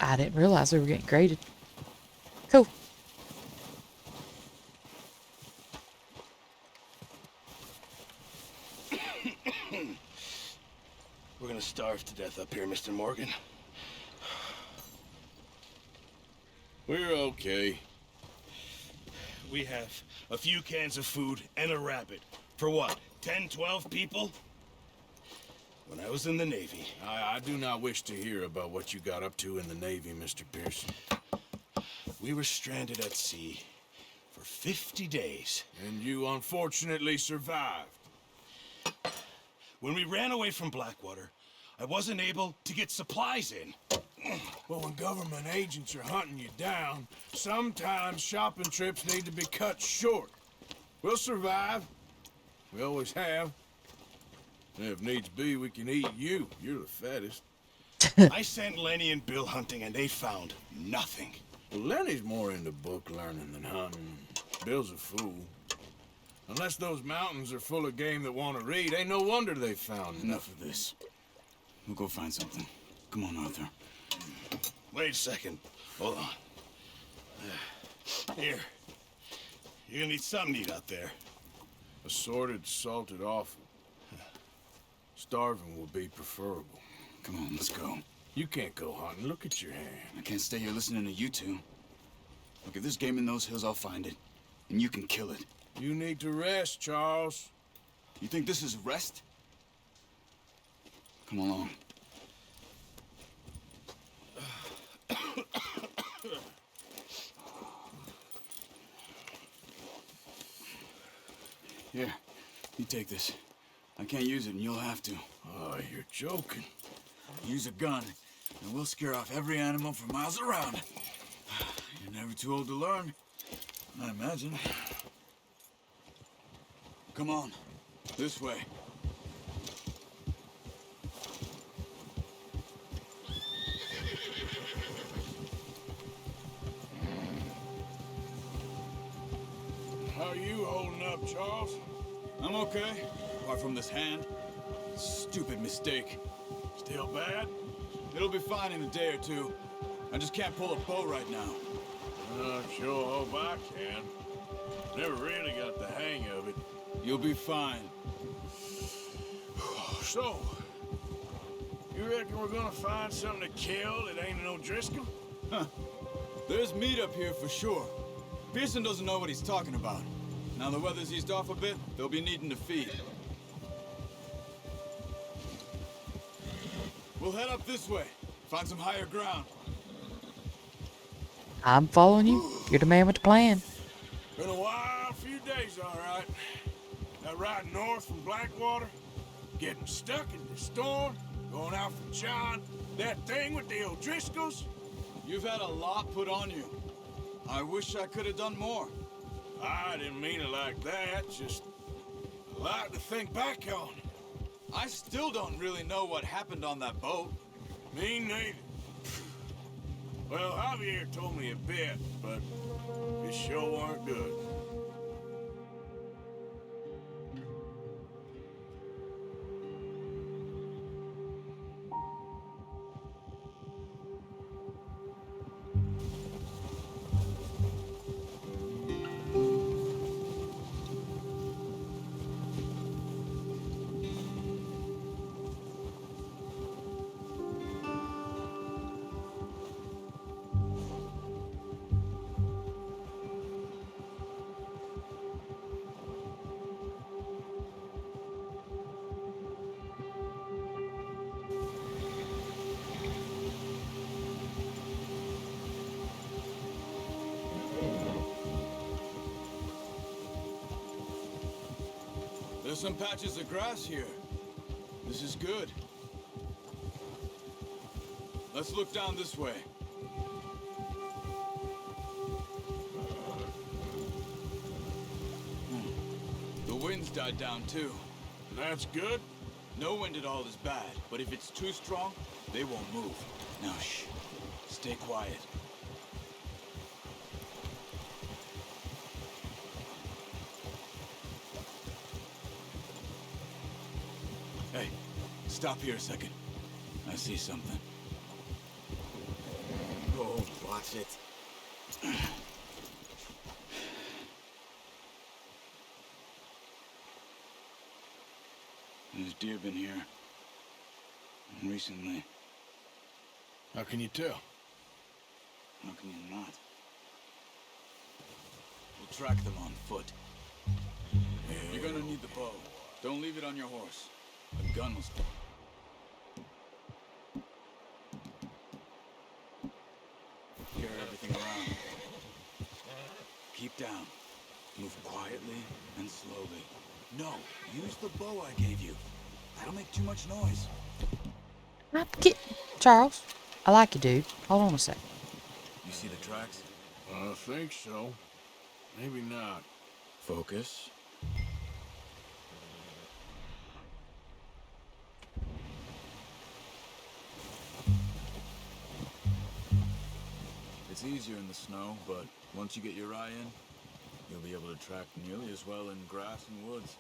I didn't realize we were getting graded. Cool. We're gonna starve to death up here, Mr. Morgan. We're okay. We have a few cans of food and a rabbit. For what, 10, 12 people? When I was in the Navy... I do not wish to hear about what you got up to in the Navy, Mr. Pearson. We were stranded at sea for 50 days. And you unfortunately survived. When we ran away from Blackwater, I wasn't able to get supplies in. Well, when government agents are hunting you down, sometimes shopping trips need to be cut short. We'll survive. We always have. And if needs be, we can eat you. You're the fattest. I sent Lenny and Bill hunting, and they found nothing. Well, Lenny's more into book learning than hunting. Bill's a fool. Unless those mountains are full of game that want to read, ain't no wonder they found Enough of this. We'll go find something. Come on, Arthur. Wait a second. Hold on. Here. You're gonna need something to eat out there. Assorted, salted offal. Starving will be preferable. Come on, let's go. You can't go hunting. Look at your hand. I can't stay here listening to you two. Look, if there's game in those hills, I'll find it. And you can kill it. You need to rest, Charles. You think this is rest? Come along. Here, you take this. I can't use it, and you'll have to. Oh, you're joking. Use a gun, and we'll scare off every animal for miles around. You're never too old to learn, I imagine. Come on, this way. How are you holding up, Charles? I'm okay, apart from this hand. Stupid mistake. Still bad? It'll be fine in a day or two. I just can't pull a bow right now. Sure hope I can. Never really got the hang of it. You'll be fine. So, you reckon we're gonna find something to kill that ain't no Driscoll? Huh. There's meat up here for sure. Pearson doesn't know what he's talking about. Now the weather's eased off a bit, they'll be needing to feed. We'll head up this way. Find some higher ground. I'm following you. You're the man with the plan. Been a wild few days, all right. That ride north from Blackwater, getting stuck in the storm, going out from John, that thing with the O'Driscolls. You've had a lot put on you. I wish I could have done more. I didn't mean it like that, just a lot to think back on. I still don't really know what happened on that boat. Me neither. Well, Javier told me a bit, but it sure weren't good. There's some patches of grass here. This is good. Let's look down this way. The wind's died down too. That's good. No wind at all is bad, but if it's too strong, they won't move. Now shh. Stay quiet. Hey, stop here a second. I see something. watch it. There's deer been here. Recently. How can you tell? How can you not? We'll track them on foot. You're gonna need the bow. Don't leave it on your horse. A gun was... Carry everything around. Keep down. Move quietly and slowly. No, use the bow I gave you. That'll make too much noise. Charles, I like you, dude. Hold on a sec. You see the tracks? I think so. Maybe not. Focus. It's easier in the snow, but once you get your eye in, you'll be able to track nearly as well in grass and woods.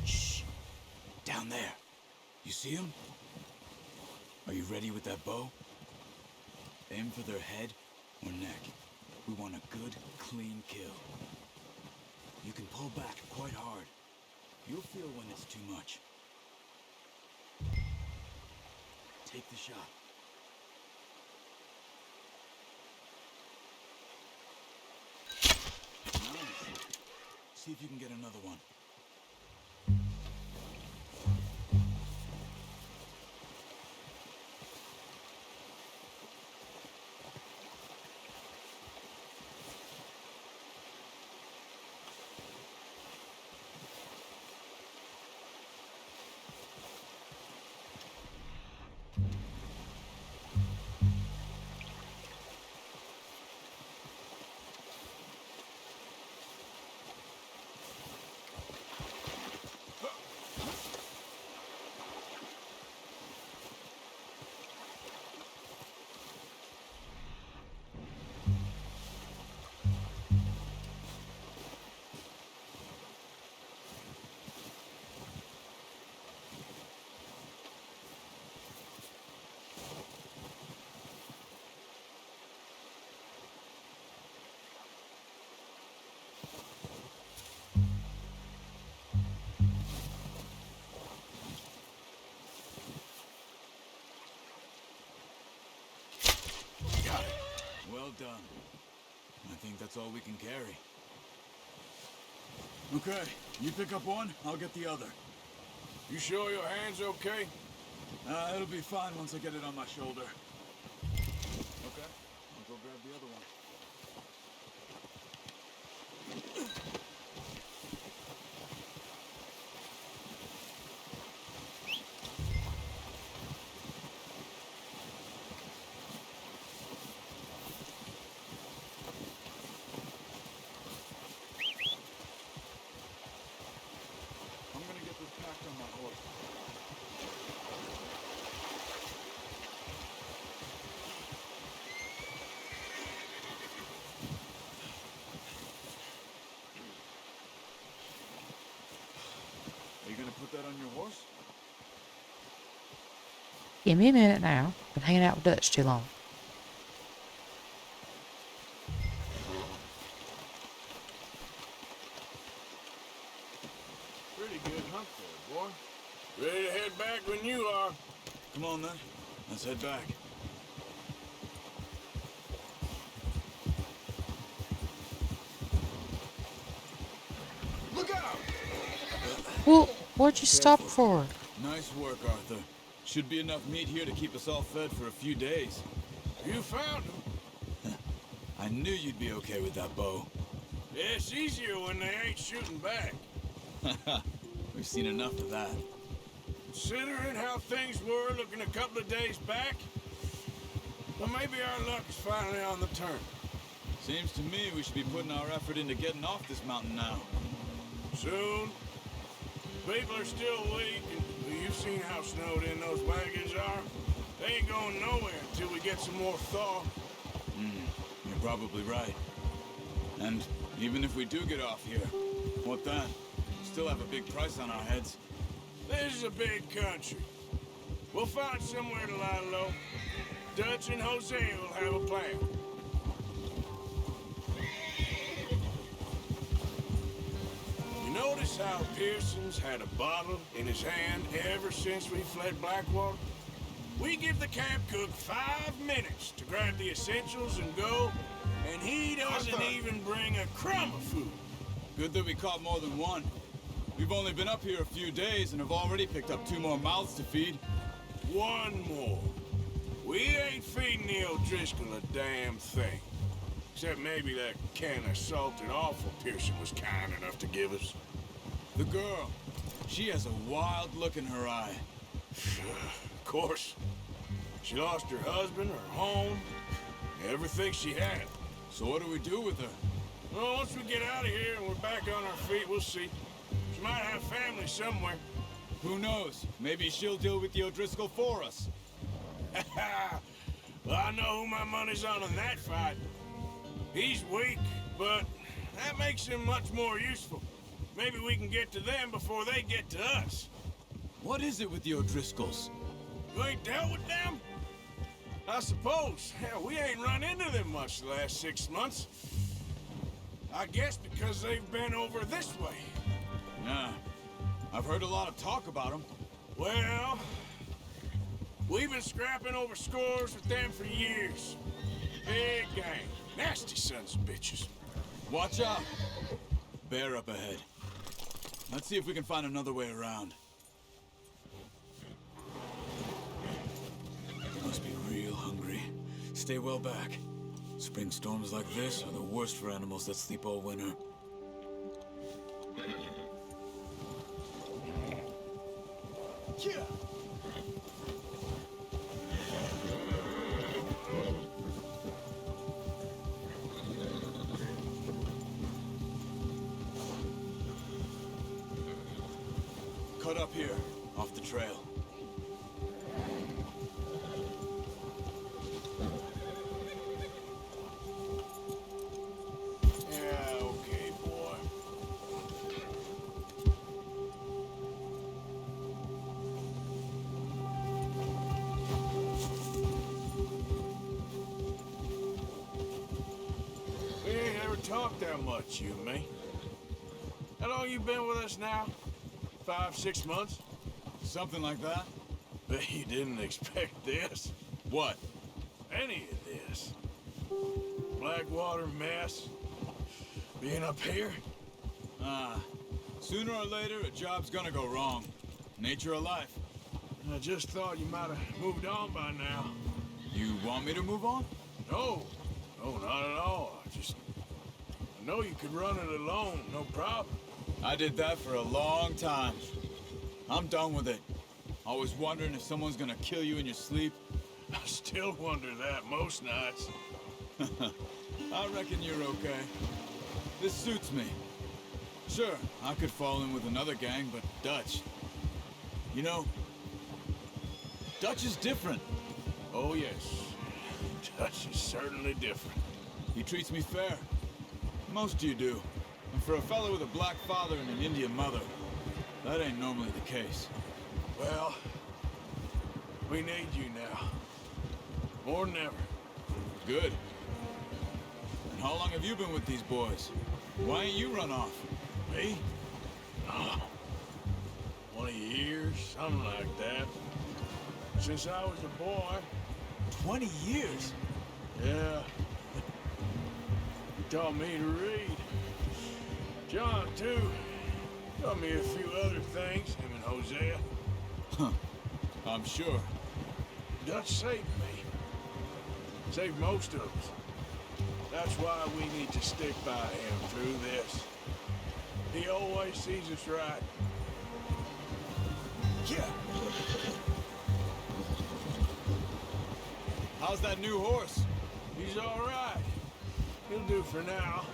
Shh! Down there. You see him? Are you ready with that bow? Aim for their head or neck. We want a good, clean kill. You can pull back quite hard. You'll feel when it's too much. Take the shot. Nice. See if you can get another one. Well done. I think that's all we can carry. Okay, you pick up one, I'll get the other. You sure your hand's okay? It'll be fine once I get it on my shoulder. Okay, I'll go grab the other one. I'm gonna get this packed on my horse. Are you gonna put that on your horse? Give me a minute now. Been hanging out with Dutch too long. Pretty good hunt there, boy. Ready to head back when you are. Come on then, let's head back. Well, what'd you stop for? Nice work, Arthur. Should be enough meat here to keep us all fed for a few days. You found him. I knew you'd be okay with that bow. Yeah, it's easier when they ain't shooting back. We've seen enough of that. Considering how things were looking a couple of days back, well, maybe our luck is finally on the turn. Seems to me we should be putting our effort into getting off this mountain now. Soon. People are still weak, and you've seen how snowed in those wagons are. They ain't going nowhere until we get some more thaw. You're probably right. And even if we do get off here, what then? We still have a big price on our heads. This is a big country. We'll find somewhere to lie low. Dutch and Jose will have a plan. You notice how Pearson's had a bottle in his hand ever since we fled Blackwater? We give the camp cook 5 minutes to grab the essentials and go, and he doesn't even bring a crumb of food. Good that we caught more than one. We've only been up here a few days and have already picked up 2 more mouths to feed. One more. We ain't feeding the O'Driscoll a damn thing. Except maybe that can of salted offal Pearson was kind enough to give us. The girl, she has a wild look in her eye. Of course. She lost her husband, her home, everything she had. So what do we do with her? Well, once we get out of here and we're back on our feet, we'll see. She might have family somewhere. Who knows? Maybe she'll deal with the O'Driscoll for us. Well, I know who my money's on in that fight. He's weak, but that makes him much more useful. Maybe we can get to them before they get to us. What is it with the O'Driscolls? You ain't dealt with them? I suppose. Hell, we ain't run into them much the last 6 months. I guess because they've been over this way. Yeah, I've heard a lot of talk about them. Well, we've been scrapping over scores with them for years. Big gang. Nasty sons of bitches. Watch out! Bear up ahead. Let's see if we can find another way around. Must be real hungry. Stay well back. Spring storms like this are the worst for animals that sleep all winter. Yeah. Cut up here, off the trail. Yeah, okay, boy. We ain't ever talked that much, you and me. How long you been with us now? 5, 6 months? Something like that? Bet you didn't expect this. What? Any of this. Blackwater mess. Being up here. Sooner or later, a job's gonna go wrong. Nature of life. I just thought you might have moved on by now. You want me to move on? No. No, not at all. I know you could run it alone, no problem. I did that for a long time. I'm done with it. Always wondering if someone's gonna kill you in your sleep. I still wonder that most nights. I reckon you're okay. This suits me. Sure, I could fall in with another gang, but Dutch... You know, Dutch is different. Oh, yes. Dutch is certainly different. He treats me fair. Most you do. And for a fellow with a black father and an Indian mother, that ain't normally the case. Well, we need you now. More than ever. Good. And how long have you been with these boys? Why ain't you run off? Me? Oh, 20 years, something like that. Since I was a boy. 20 years? Yeah. You taught me to read. John, too. Taught me a few other things, him and Hosea. Huh. I'm sure. Dutch saved me. Saved most of us. That's why we need to stick by him through this. He always sees us right. Yeah. How's that new horse? He's all right. He'll do for now.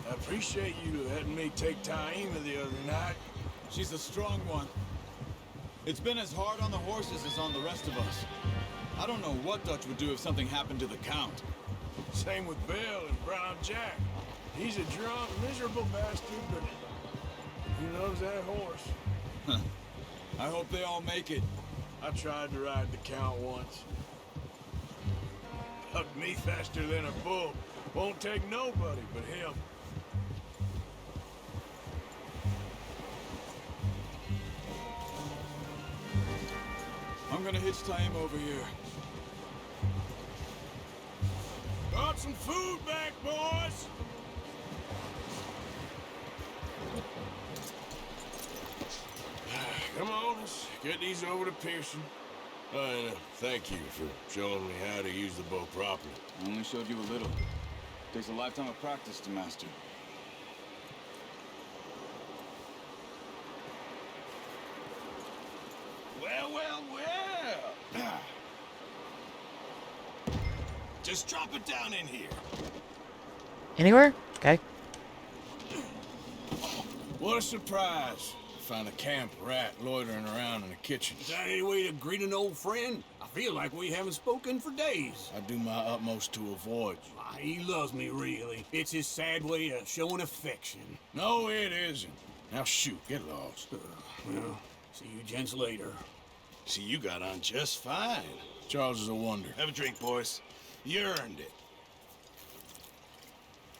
I appreciate you letting me take Taima the other night. She's a strong one. It's been as hard on the horses as on the rest of us. I don't know what Dutch would do if something happened to the Count. Same with Bill and Brown Jack. He's a drunk, miserable bastard, but he loves that horse. I hope they all make it. I tried to ride the Count once. Hugged me faster than a bull. Won't take nobody but him. I'm gonna hitch Taima over here. Brought some food back, boys! Come on, let's get these over to Pearson. And thank you for showing me how to use the bow properly. I only showed you a little. Takes a lifetime of practice to master. Well, well, well. Just drop it down in here. Anywhere? Okay. What a surprise. Found a camp rat loitering around in the kitchen. Is that any way to greet an old friend? I feel like we haven't spoken for days. I do my utmost to avoid you. Why, he loves me, really. It's his sad way of showing affection. No, it isn't. Now shoot, get lost. Well, see you gents later. See, you got on just fine. Charles is a wonder. Have a drink, boys. You earned it.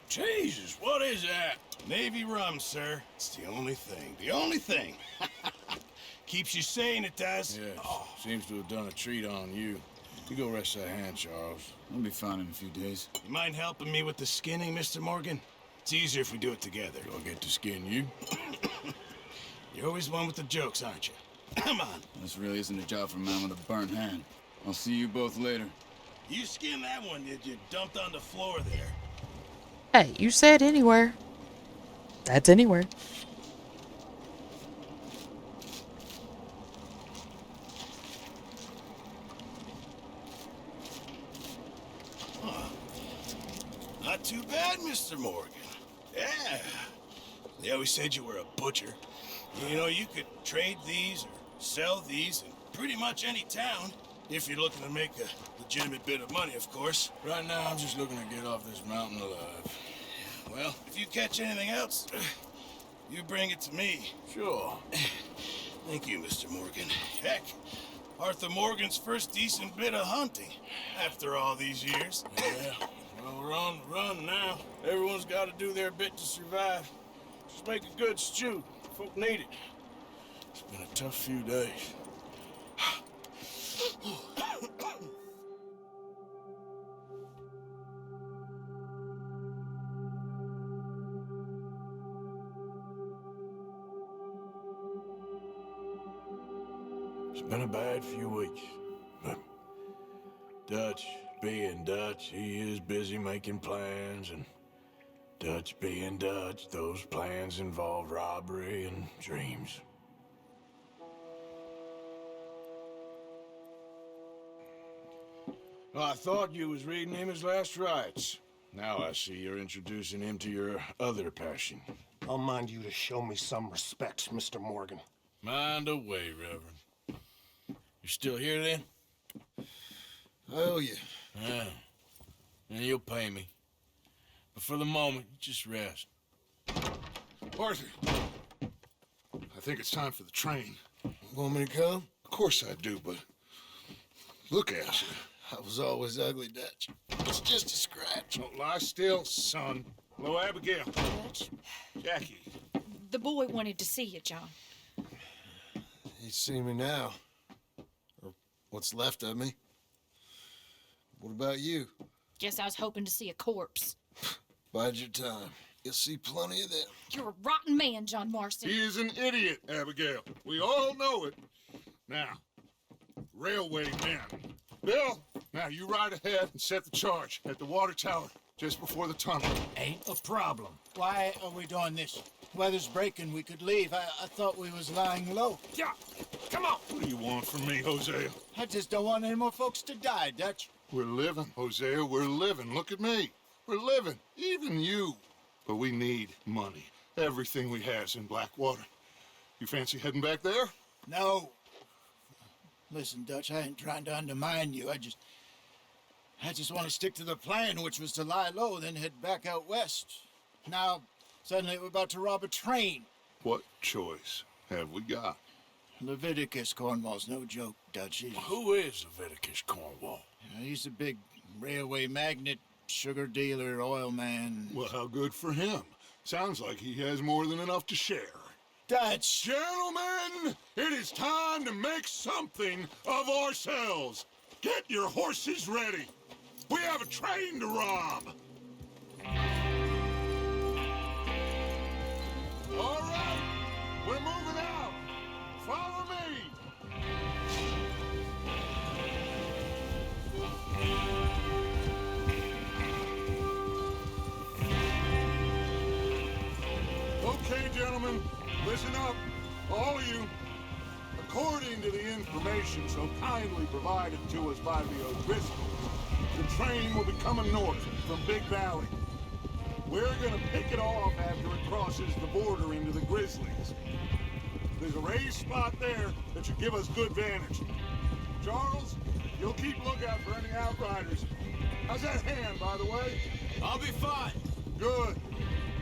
Jesus, what is that? Navy rum, sir. It's the only thing. The only thing. Keeps you sane, it does. Yes, seems to have done a treat on you. You go rest that hand, Charles. I'll be fine in a few days. You mind helping me with the skinning, Mr. Morgan? It's easier if we do it together. Do I get to skin you? You're always one with the jokes, aren't you? Come on. This really isn't a job for a man with a burnt hand. I'll see you both later. You skinned that one, did you? Dumped on the floor there. Hey, you said anywhere. That's anywhere. Not too bad, Mr. Morgan. Yeah. They always said you were a butcher. You know, you could trade these or sell these in pretty much any town. If you're looking to make a legitimate bit of money, of course. Right now, I'm just looking to get off this mountain alive. Well, if you catch anything else, you bring it to me. Sure. Thank you, Mr. Morgan. Heck, Arthur Morgan's first decent bit of hunting after all these years. Yeah. Well, we're on the run now. Everyone's got to do their bit to survive. Just make a good stew. Folk need it. It's been a tough few days. It's been a bad few weeks, but Dutch being Dutch, he is busy making plans, and Dutch being Dutch, those plans involve robbery and dreams. Well, I thought you was reading him his last rites. Now I see you're introducing him to your other passion. I'll mind you to show me some respect, Mr. Morgan. Mind away, Reverend. You still here then? I owe you. Yeah. And you'll pay me. But for the moment, just rest. Arthur, I think it's time for the train. Want me to come? Of course I do, but look at you. I was always ugly, Dutch. It's just a scratch. Don't lie still, son. Hello, Abigail. Dutch, Jackie. the boy wanted to see you, John. You see me now. Or what's left of me. What about you? Guess I was hoping to see a corpse. Bide your time. You'll see plenty of them. You're a rotten man, John Marston. He is an idiot, Abigail. We all know it. Now, railway men. Bill, now you ride ahead and set the charge at the water tower just before the tunnel. Ain't a problem. Why are we doing this? Weather's breaking. We could leave. I thought we was lying low. Yeah, come on. What do you want from me, Hosea? I just don't want any more folks to die, Dutch. We're living, Hosea. We're living. Look at me. We're living. Even you. But we need money. Everything we has in Blackwater. You fancy heading back there? No. Listen, Dutch, I ain't trying to undermine you. I just want to stick to the plan, which was to lie low, then head back out west. Now, suddenly we're about to rob a train. What choice have we got? Leviticus Cornwall's no joke, Dutch. Who is Leviticus Cornwall? He's a big railway magnate, sugar dealer, oil man. Well, how good for him. Sounds like he has more than enough to share. Dutch! Gentlemen, it is time to make something of ourselves. Get your horses ready. We have a train to rob. All right, we're moving out. Follow me. Okay, gentlemen, listen up, all of you. According to the information so kindly provided to us by the O'Driscolls, the train will be coming north from Big Valley. We're gonna pick it off after it crosses the border into the Grizzlies. There's a raised spot there that should give us good vantage. Charles, you'll keep lookout for any outriders. How's that hand, by the way? I'll be fine. Good.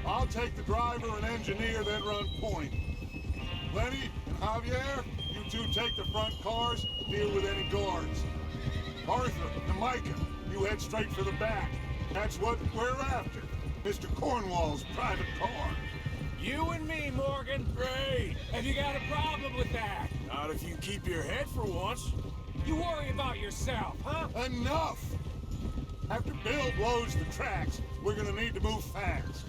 I'll take the driver and engineer, then run point. Lenny and Javier, you two take the front cars, deal with any guards. Arthur and Micah, you head straight for the back. That's what we're after. Mr. Cornwall's private car. You and me, Morgan. Great. Have you got a problem with that? Not if you keep your head for once. You worry about yourself, huh? Enough! After Bill blows the tracks, we're gonna need to move fast.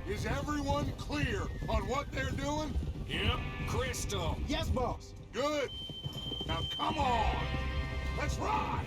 Is everyone clear on what they're doing? Yep. Crystal. Yes, boss. Good. Now come on. Let's ride.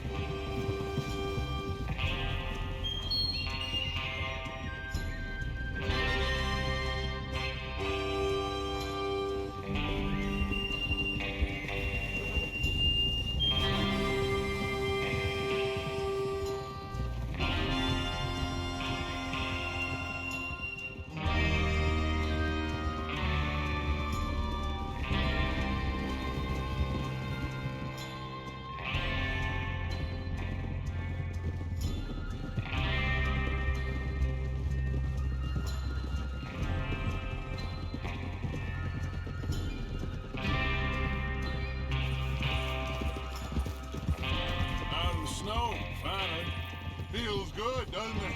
Feels good, doesn't it?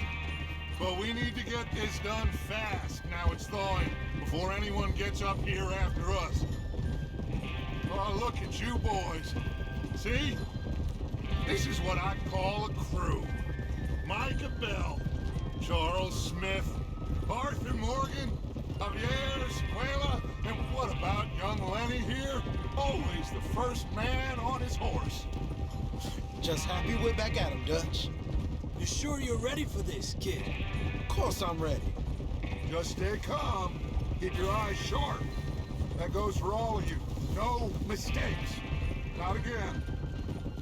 But we need to get this done fast. Now it's thawing, before anyone gets up here after us. Oh, look at you boys. See? This is what I call a crew. Micah Bell, Charles Smith, Arthur Morgan, Javier Escuela, and what about young Lenny here? Always the first man on his horse. Just happy we're back at him, Dutch. You sure you're ready for this, kid? Of course I'm ready. Just stay calm. Keep your eyes sharp. That goes for all of you. No mistakes. Not again.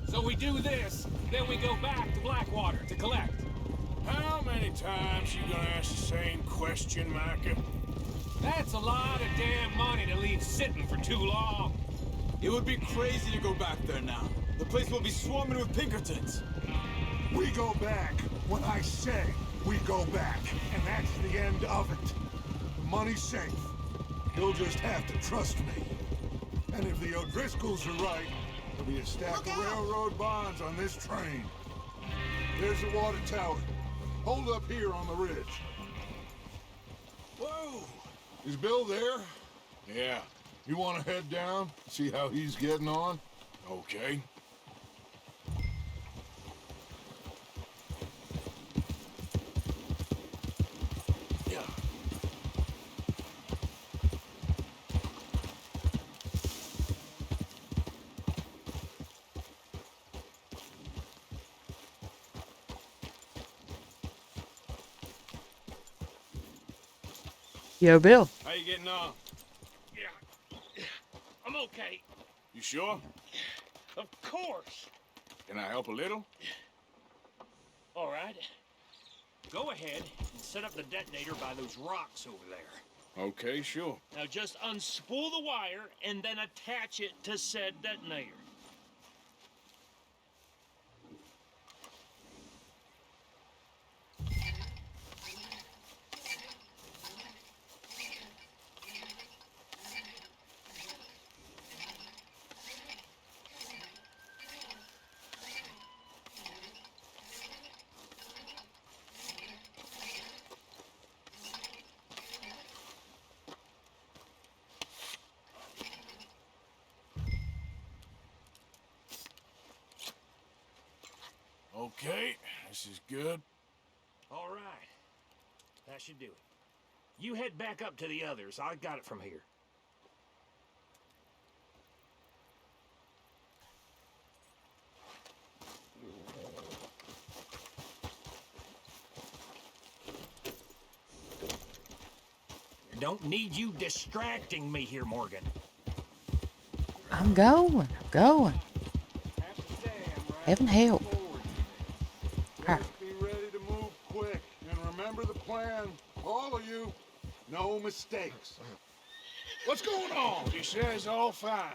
So we do this, then we go back to Blackwater to collect. How many times you gonna ask the same question, Micah? That's a lot of damn money to leave sitting for too long. It would be crazy to go back there now. The place will be swarming with Pinkertons. We go back when I say we go back, and that's the end of it. The money's safe. You'll just have to trust me. And if the O'Driscolls are right, there'll be a stack of railroad bonds on this train. There's the water tower. Hold up here on the ridge. Whoa! Is Bill there? Yeah. You want to head down, see how he's getting on? Okay. Yo, Bill. How you getting on? Yeah, I'm okay. You sure? Of course. Can I help a little? All right. Go ahead and set up the detonator by those rocks over there. Okay, sure. Now just unspool the wire and then attach it to said detonator. Okay, this is good. All right. That should do it. You head back up to the others. I got it from here. Don't need you distracting me here, Morgan. I'm going. Heaven help. Just be ready to move quick. And remember the plan. All of you. No mistakes. What's going on? She says all fine.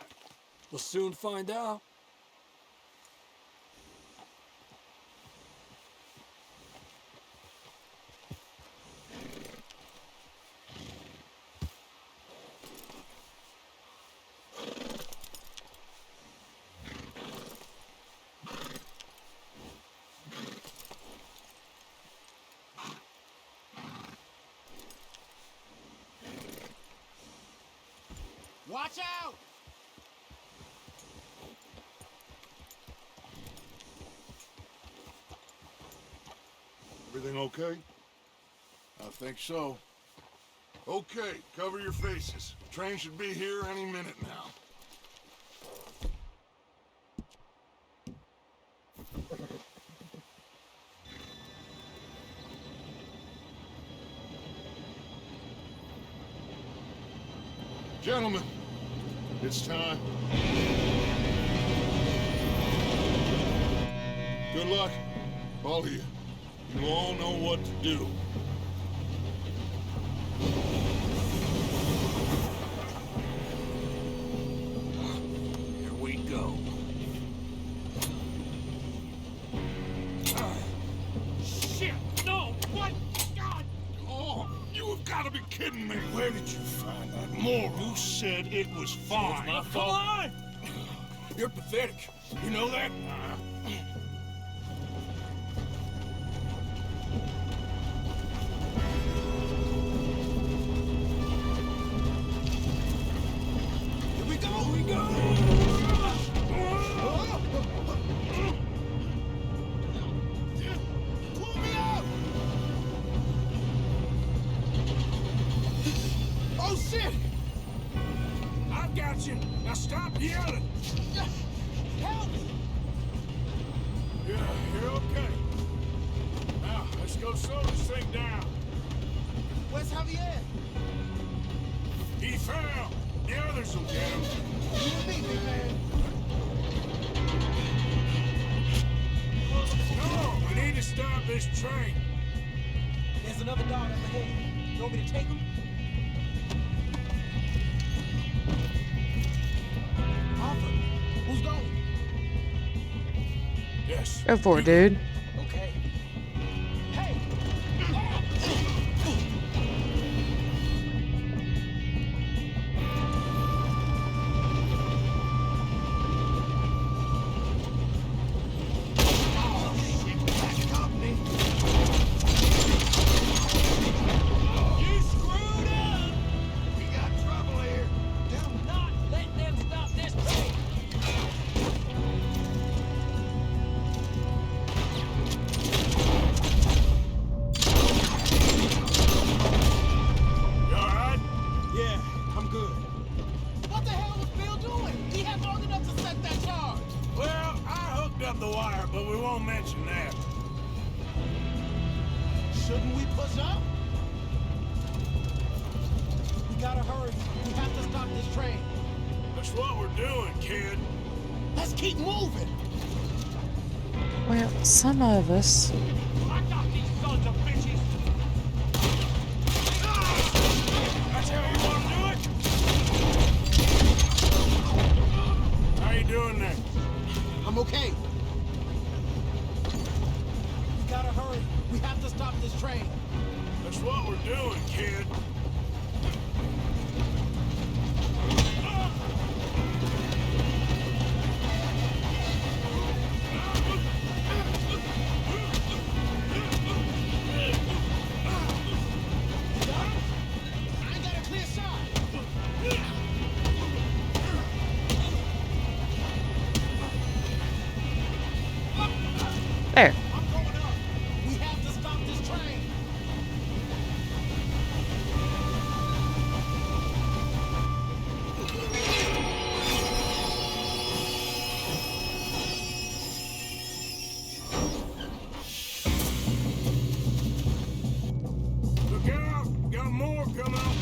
We'll soon find out. Watch out! Everything okay? I think so. Okay, cover your faces. Train should be here any minute now. Gentlemen, it's time. Good luck, all of you. You all know what to do. Here we go. Shit! No! What? God! Oh, you have got to be kidding me. Where did you find that moron? You said it was fine. my Come fault. on! You're pathetic. You know that? Here we go! Pull me up! Oh, shit! I've got you. Now stop yelling. Help! Yeah, you're okay. Now, let's go slow this thing down. Where's Javier? He fell. The others will get him. You and me, big man. Come on, we need to stop this train. There's another dog up ahead. You want me to take him? Arthur, who's going? Yes. Go for it, dude. Okay. Hey! You screwed up! We got trouble here. Do not let them stop this train! You all right? Yeah, I'm good. What the hell was Bill doing? He had long enough to set that charge. Well, I hooked up the wire, but we won't mention that. Shouldn't we push up? gotta hurry. We have to stop this train. That's what we're doing, kid. Let's keep moving. Well, some of us. I got these sons of bitches. That's how you want to do it? How you doing there? I'm okay. We gotta hurry. We have to stop this train. That's what we're doing, kid. I ain't got a clear shot. There. I'm going up. We have to stop this train. Look out! Got more coming up.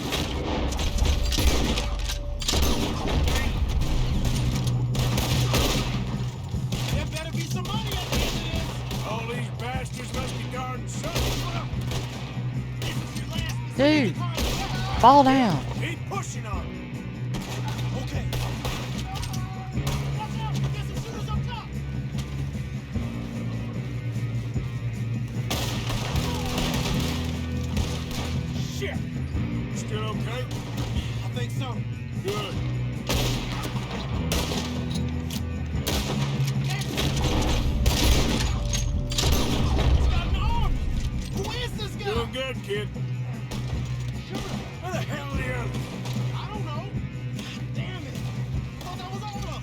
There better be some money at the end of this. All these bastards must be guarding something. Dude, fall down. Keep pushing on. Okay. Watch out! There's some shooters up top. Shit! Still okay? I think so. Good. He's got an army. Who is this guy? Doing good, kid. Where the hell are the others? I don't know. God damn it. I thought that was all of them.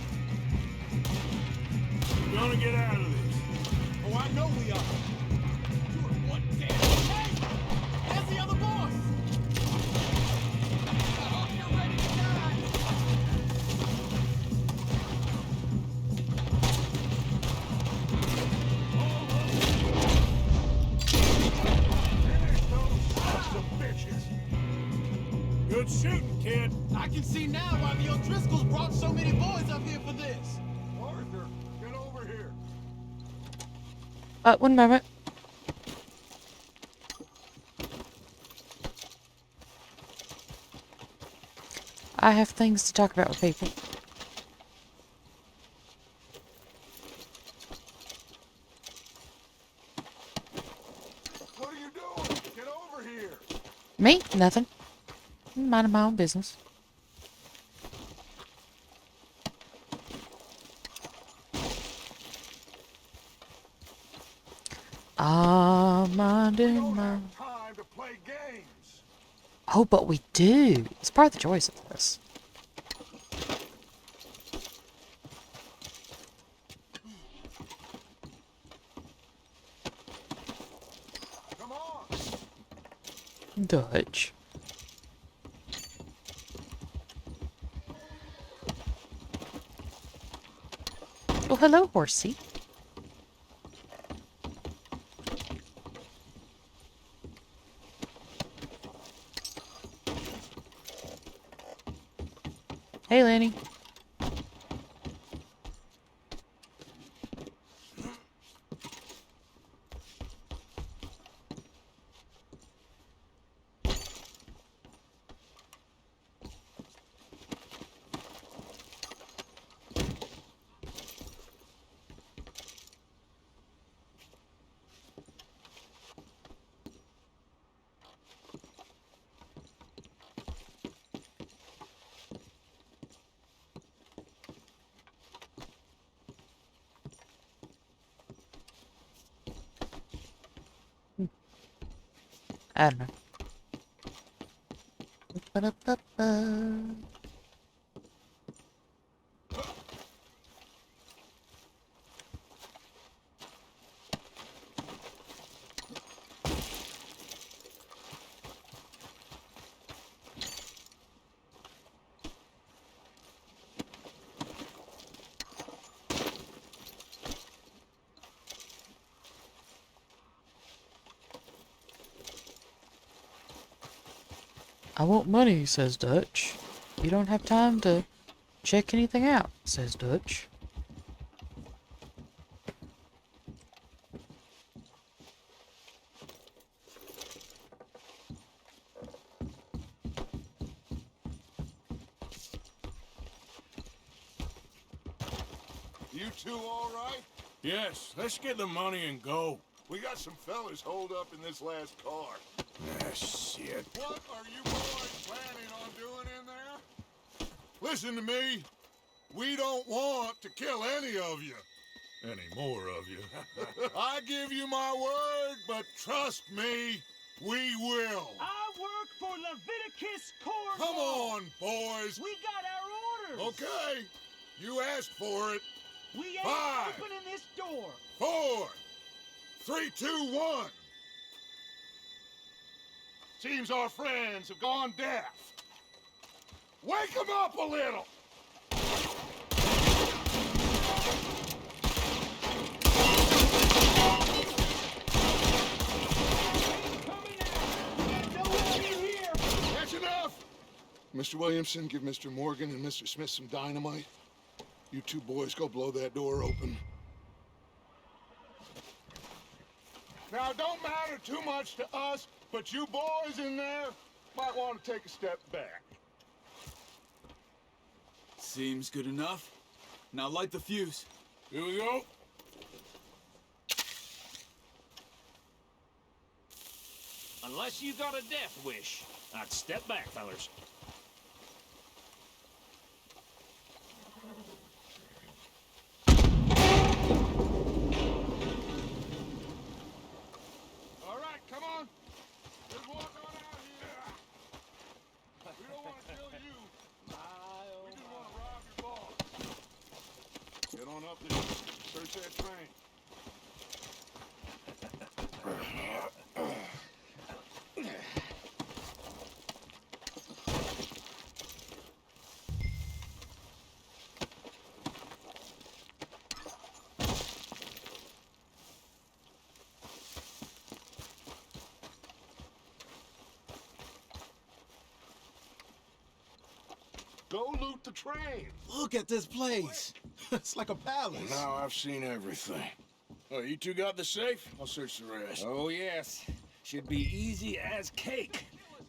We're gonna get out of this. Oh, I know we are. You are one damn. Hey! There's the other boys. I hope you're ready to die. Sons of bitches. Good shooting, kid. I can see now why the O'Driscolls brought so many boys up here for this. Arthur, get over here. 1 moment. I have things to talk about with people. What are you doing? Get over here. Me? Nothing. Minding my own business. I'm minding Don't my... have time to play games. Oh, but we do. It's part of the joys of this. Come on. Dutch. Oh, hello, horsey. Hey, Lanny. I don't know. Ba-da-ba-ba. I want money, says Dutch. You don't have time to check anything out, says Dutch. You two all right? Yes, let's get the money and go. We got some fellas holed up in this last car. Ah, shit. What are you boys planning on doing in there? Listen to me. We don't want to kill any of you. Any more of you. I give you my word, but trust me, we will. I work for Leviticus Corps. Come on, boys. We got our orders. Okay. You asked for it. We ain't 5, opening this door. 4, 3, 2, 1. Seems our friends have gone deaf. Wake them up a little. Coming out. We got nowhere near here. That's enough. Mr. Williamson, give Mr. Morgan and Mr. Smith some dynamite. You two boys go blow that door open. Now, it don't matter too much to us, but you boys in there might want to take a step back. Seems good enough. Now light the fuse. Here we go. Unless you got a death wish, I'd step back, fellers. All right, come on. Let's walk on out here. We don't want to kill you. We just want to rob your boss. Get on up there. Search that train. Go loot the train. Look at this place. It's like a palace. Now I've seen everything. Oh, you two got the safe? I'll search the rest. Oh, yes. Should be easy as cake.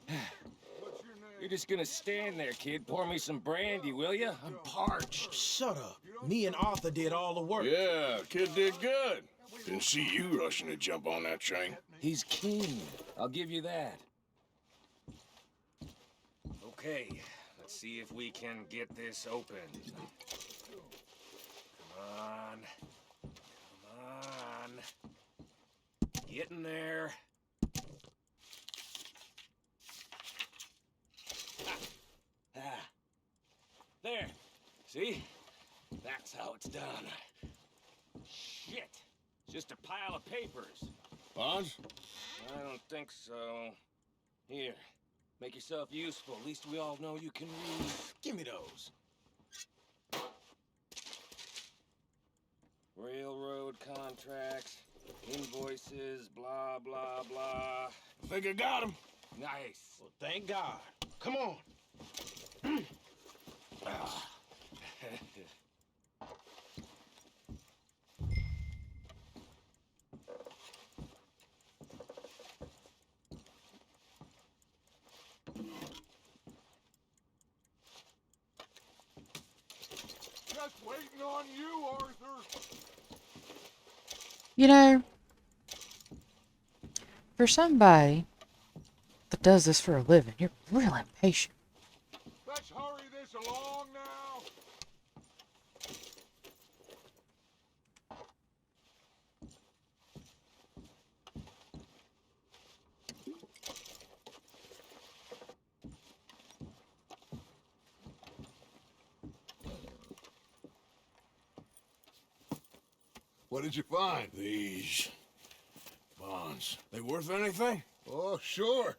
What's your name? You're just gonna stand there, kid. Pour me some brandy, will you? I'm parched. Shut up. Me and Arthur did all the work. Yeah, kid did good. Didn't see you rushing to jump on that train. He's keen. I'll give you that. Okay, let's see if we can get this open. Come on. Come on. Get in there. Ah. There. See? That's how it's done. Shit. Just a pile of papers. Bonds? I don't think so. Here. Make yourself useful. At least we all know you can read. Give me those. Railroad contracts, invoices, blah, blah, blah. I think I got him. Nice. Well, thank God. Come on. Just waiting on you, Arthur. You know, for somebody that does this for a living, you're real impatient. Let's hurry this along now. What did you find? These bonds. They worth anything? Oh, sure.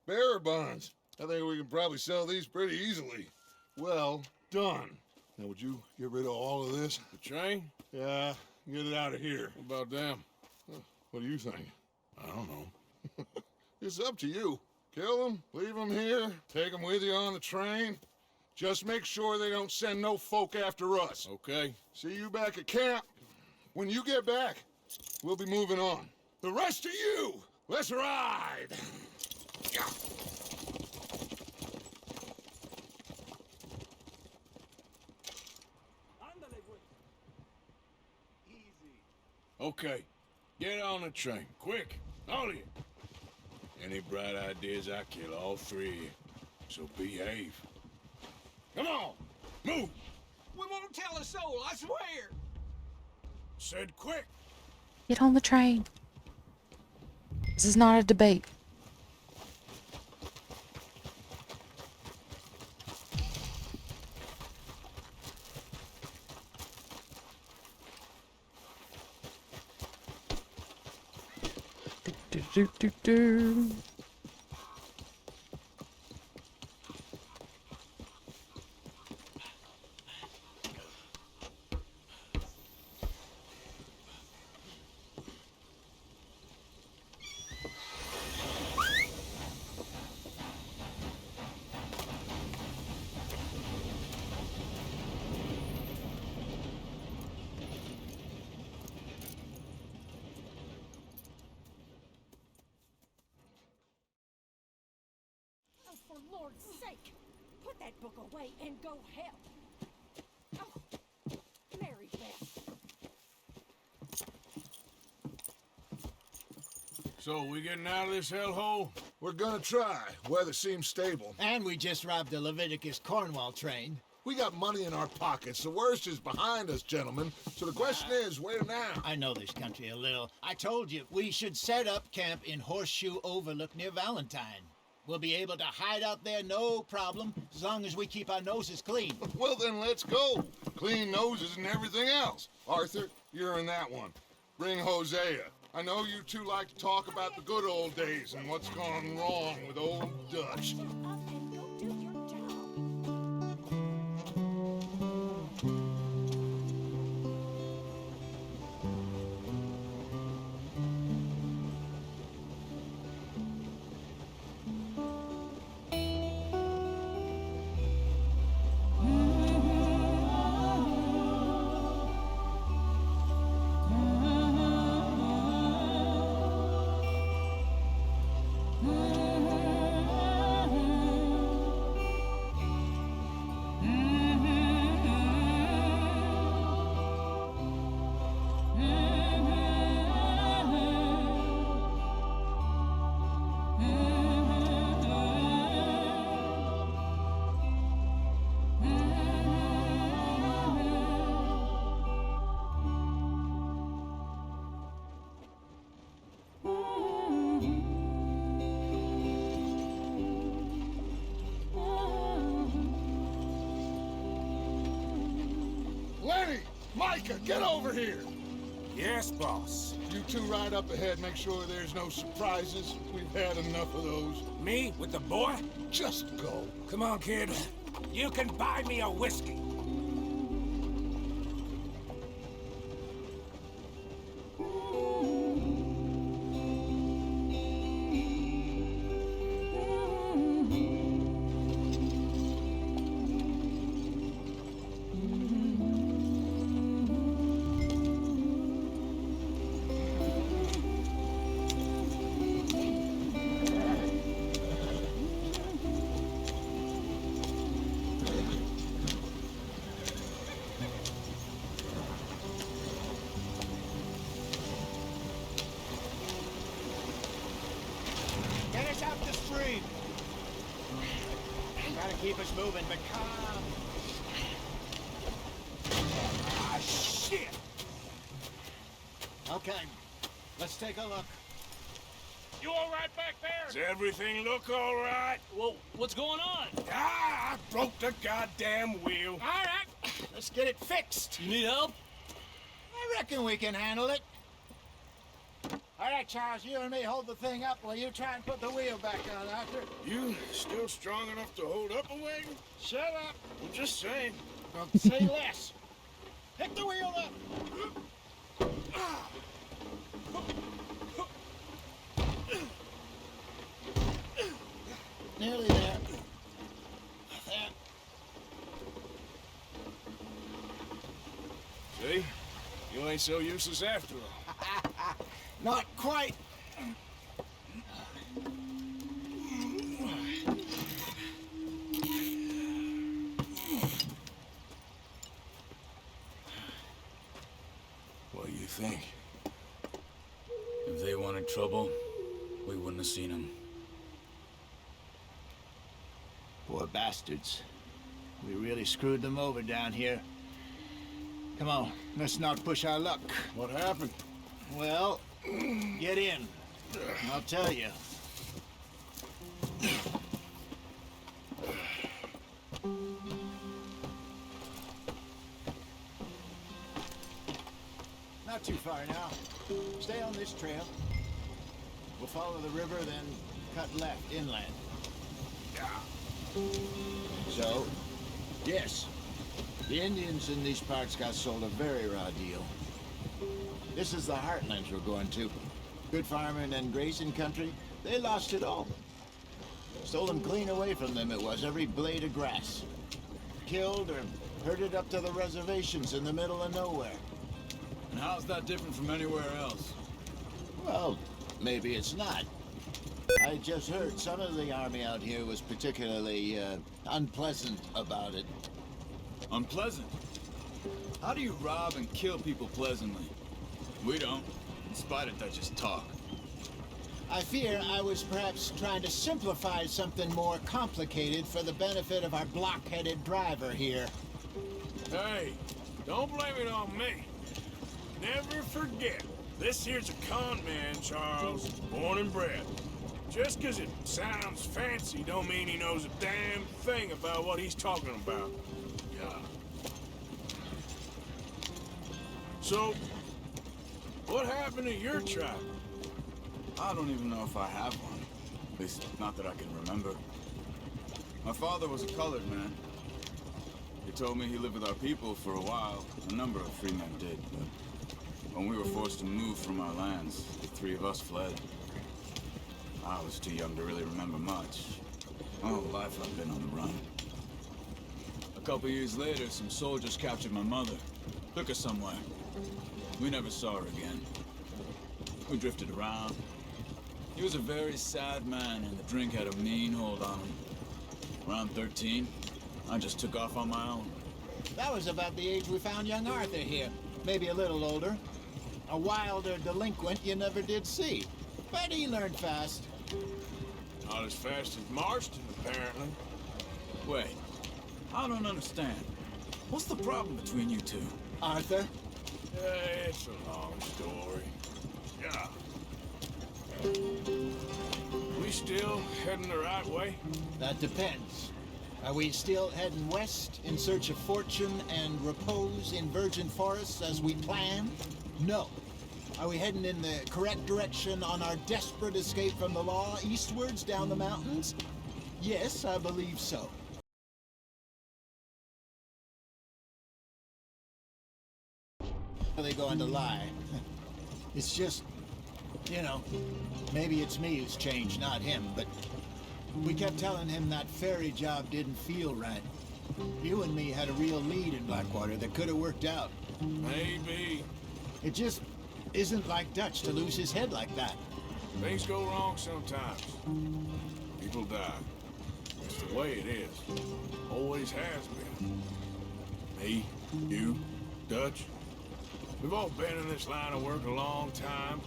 Bearer bonds. I think we can probably sell these pretty easily. Well done. Now, would you get rid of all of this? The train? Yeah, get it out of here. What about them? What do you think? I don't know. It's up to you. Kill them, leave them here, take them with you on the train. Just make sure they don't send no folk after us. Okay. See you back at camp. When you get back, we'll be moving on. The rest of you, let's ride! Okay. Get on the train. Quick. All of you. Any bright ideas, I kill all three of you. So behave. Come on! Move! We won't tell a soul, I swear. Said quick! Get on the train. This is not a debate. Do. Oh, for Lord's sake, put that book away and go help. Oh, Mary Beth. So, we getting out of this hellhole? We're gonna try. Weather seems stable. And we just robbed the Leviticus Cornwall train. We got money in our pockets. The worst is behind us, gentlemen. So the question is, where now? I know this country a little. I told you, we should set up camp in Horseshoe Overlook near Valentine. We'll be able to hide out there, no problem, as long as we keep our noses clean. Well, then let's go. Clean noses and everything else. Arthur, you're in that one. Bring Hosea. I know you two like to talk about the good old days and what's gone wrong with old Dutch. Shut up and you'll do your job. Lenny! Micah, get over here! Yes, boss. You two ride up ahead, make sure there's no surprises. We've had enough of those. Me with the boy? Just go. Come on, kid. You can buy me a whiskey. Get us out the stream. Gotta keep us moving, but calm. Ah, shit! Okay, let's take a look. You all right back there? Does everything look all right? Well, what's going on? Ah, I broke the goddamn wheel. All right, let's get it fixed. You need help? I reckon we can handle it. All right, Charles, you and me hold the thing up while you try and put the wheel back on, Arthur. You still strong enough to hold up a wagon? Shut up. I'm just saying. Say less. Pick the wheel up. nearly there. There. See? You ain't so useless after all. Not quite. What do you think? If they wanted trouble, we wouldn't have seen them. Poor bastards. We really screwed them over down here. Come on, let's not push our luck. What happened? Well, get in. I'll tell you. Not too far now. Stay on this trail. We'll follow the river, then cut left inland. So, yes, the Indians in these parts got sold a very raw deal. This is the heartlands we're going to. Good farming and grazing country, they lost it all. Stolen clean away from them it was, every blade of grass. Killed or herded up to the reservations in the middle of nowhere. And how's that different from anywhere else? Well, maybe it's not. I just heard some of the army out here was particularly unpleasant about it. Unpleasant? How do you rob and kill people pleasantly? We don't, in spite of Dutch's talk. I fear I was perhaps trying to simplify something more complicated for the benefit of our block-headed driver here. Hey, don't blame it on me. Never forget, this here's a con man, Charles, born and bred. Just 'cause it sounds fancy don't mean he knows a damn thing about what he's talking about. Yeah. So, what happened to your tribe? I don't even know if I have one. At least, not that I can remember. My father was a colored man. He told me he lived with our people for a while. A number of free men did, but when we were forced to move from our lands, the three of us fled. I was too young to really remember much. My whole life I've been on the run. A couple years later, some soldiers captured my mother. Took her somewhere. We never saw her again. We drifted around. He was a very sad man, and the drink had a mean hold on him. Around 13, I just took off on my own. That was about the age we found young Arthur here. Maybe a little older. A wilder delinquent you never did see. But he learned fast. Not as fast as Marston, apparently. Wait, I don't understand. What's the problem between you two? Arthur? It's a long story. Yeah. We still heading the right way? That depends. Are we still heading west in search of fortune and repose in virgin forests as we planned? No. Are we heading in the correct direction on our desperate escape from the law eastwards down the mountains? Yes, I believe so. Are they going to lie? It's just, you know, maybe it's me who's changed, not him, but we kept telling him that ferry job didn't feel right. You and me had a real lead in Blackwater that could have worked out. Maybe. It just isn't like Dutch to lose his head like that. Things go wrong sometimes. People die. It's the way it is. Always has been. Me, you, Dutch. We've all been in this line of work a long time.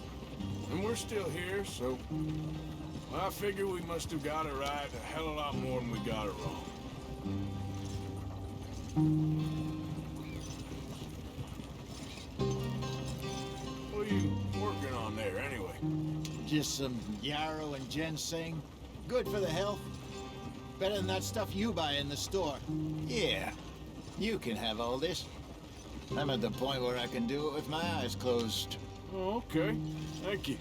And we're still here, so I figure we must have got it right a hell of a lot more than we got it wrong. What are you working on there, anyway? Just some yarrow and ginseng. Good for the health. Better than that stuff you buy in the store. Yeah, you can have all this. I'm at the point where I can do it with my eyes closed. Oh, okay. Thank you.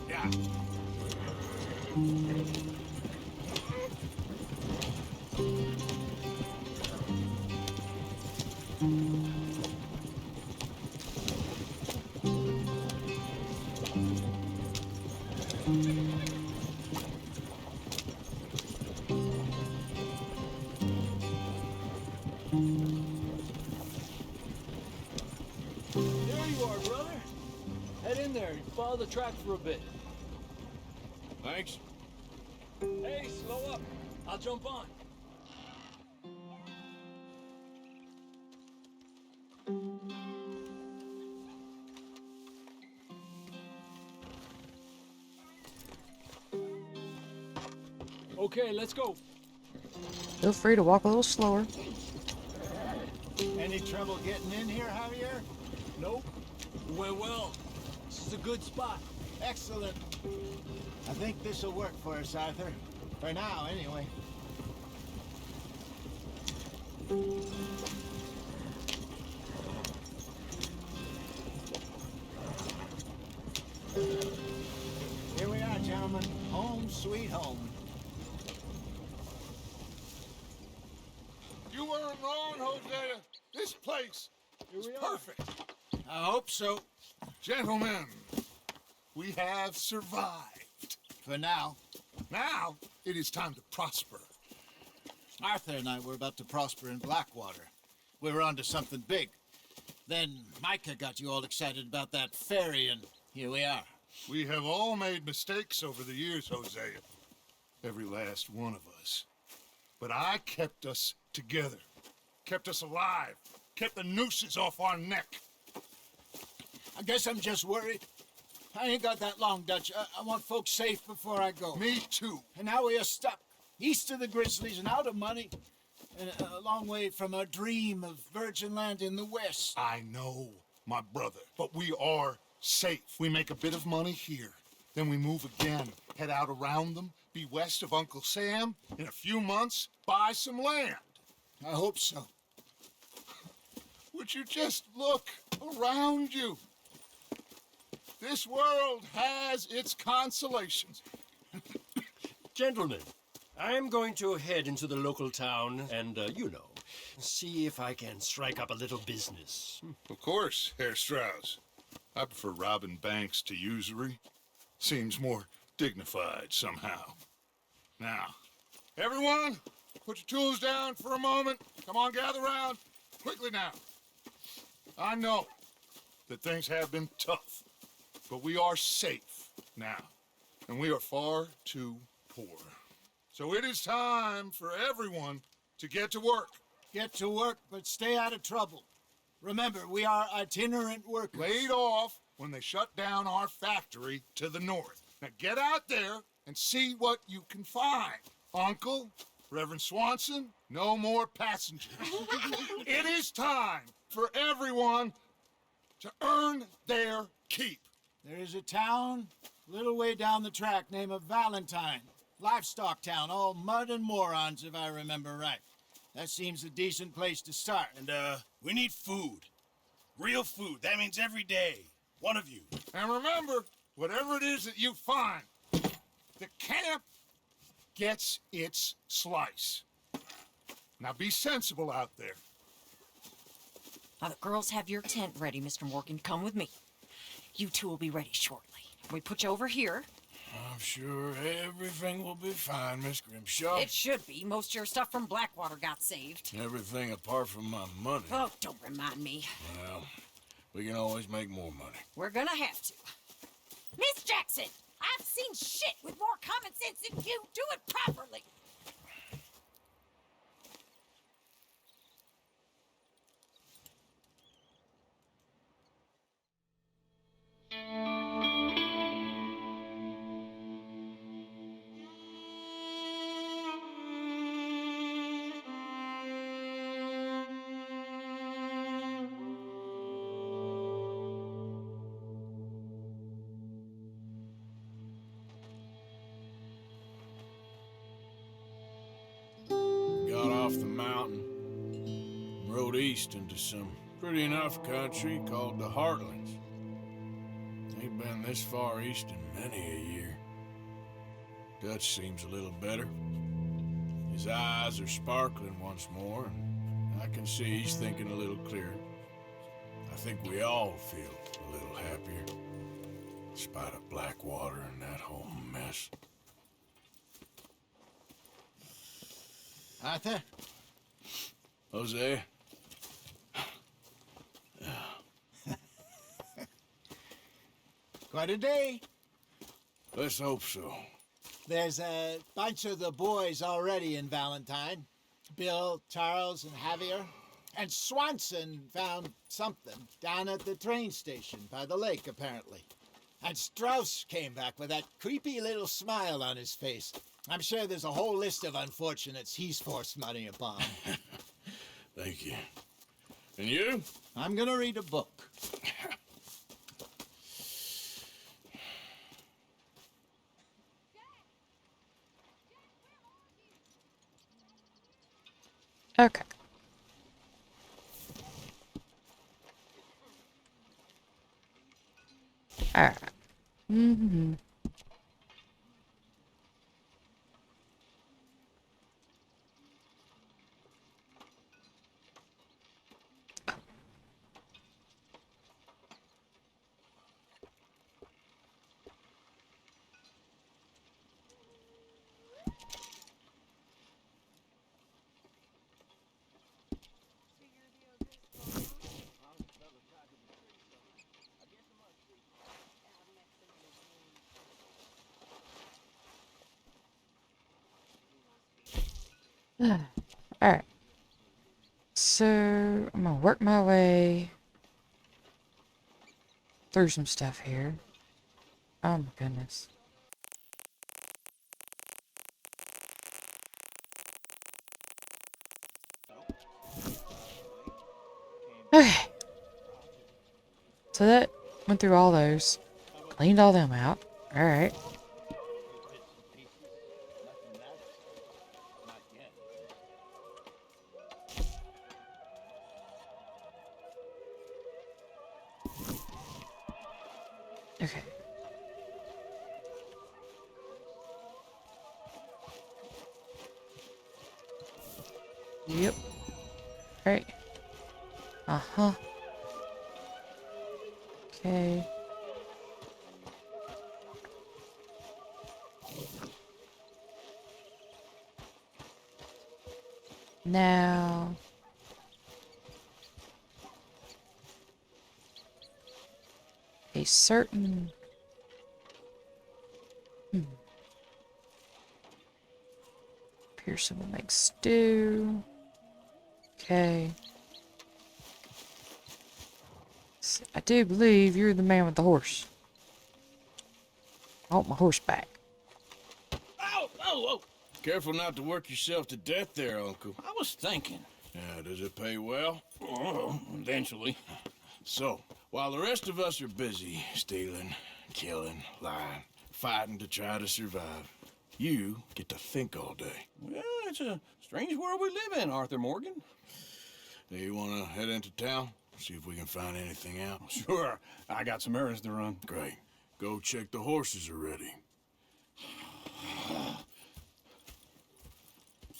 Yeah. follow the track for a bit. Thanks. Hey, slow up. I'll jump on. Okay, let's go. Feel free to walk a little slower. Any trouble getting in here, Javier? Nope. Went well. This is a good spot. Excellent. I think this'll work for us, Arthur. For now, anyway. Here we are, gentlemen. Home sweet home. You weren't wrong, Hosea. This place is perfect. I hope so. Gentlemen, we have survived. For now. Now, it is time to prosper. Arthur and I were about to prosper in Blackwater. We were onto something big. Then Micah got you all excited about that ferry, and here we are. We have all made mistakes over the years, Hosea. Every last one of us. But I kept us together. Kept us alive. Kept the nooses off our neck. I guess I'm just worried. I ain't got that long, Dutch. I want folks safe before I go. Me too. And now we are stuck, east of the Grizzlies and out of money, and a long way from our dream of virgin land in the west. I know, my brother, but we are safe. We make a bit of money here, then we move again, head out around them, be west of Uncle Sam, in a few months, buy some land. I hope so. Would you just look around you? This world has its consolations. Gentlemen, I'm going to head into the local town and, see if I can strike up a little business. Of course, Herr Strauss. I prefer robbing banks to usury. Seems more dignified somehow. Now, everyone, put your tools down for a moment. Come on, gather round. Quickly now. I know that things have been tough, but we are safe now, and we are far too poor. So it is time for everyone to get to work. Get to work, but stay out of trouble. Remember, we are itinerant workers. Laid off when they shut down our factory to the north. Now get out there and see what you can find. Uncle, Reverend Swanson, no more passengers. It is time for everyone to earn their keep. There is a town a little way down the track named Valentine. Livestock town, all mud and morons, if I remember right. That seems a decent place to start. And, we need food. Real food. That means every day. One of you. And remember, whatever it is that you find, the camp gets its slice. Now be sensible out there. Now, the girls have your tent ready, Mr. Morgan. Come with me. You two will be ready shortly. We put you over here. I'm sure everything will be fine, Miss Grimshaw. It should be. Most of your stuff from Blackwater got saved. Everything apart from my money. Oh, don't remind me. Well, we can always make more money. We're gonna have to. Miss Jackson, I've seen shit with more common sense than you. Do it properly. Got off the mountain, rode east into some pretty enough country called the Heartlands. Ain't been this far east in many a year. Dutch seems a little better. His eyes are sparkling once more, and I can see he's thinking a little clearer. I think we all feel a little happier, in spite of Blackwater and that whole mess. Arthur? Jose? Quite a day. Let's hope so. There's a bunch of the boys already in Valentine. Bill, Charles, and Javier. And Swanson found something down at the train station by the lake, apparently. And Strauss came back with that creepy little smile on his face. I'm sure there's a whole list of unfortunates he's forced money upon. Thank you. And you? I'm gonna read a book. Okay. Alright. Mm-hmm. Alright. So, I'm gonna work my way through some stuff here. Oh my goodness. Okay. So that went through all those. Cleaned all them out. Alright. Okay. Yep. Right. Uh-huh. Okay. Now... a certain... Pearson will make stew. Okay. So I do believe you're the man with the horse. I want my horse back. Oh, oh, oh. Careful not to work yourself to death there, Uncle. I was thinking. Yeah, does it pay well? Oh, eventually. So, while the rest of us are busy stealing, killing, lying, fighting to try to survive, you get to think all day. Well, it's a strange world we live in, Arthur Morgan. Do you want to head into town? See if we can find anything out? Sure. I got some errands to run. Great. Go check the horses are ready.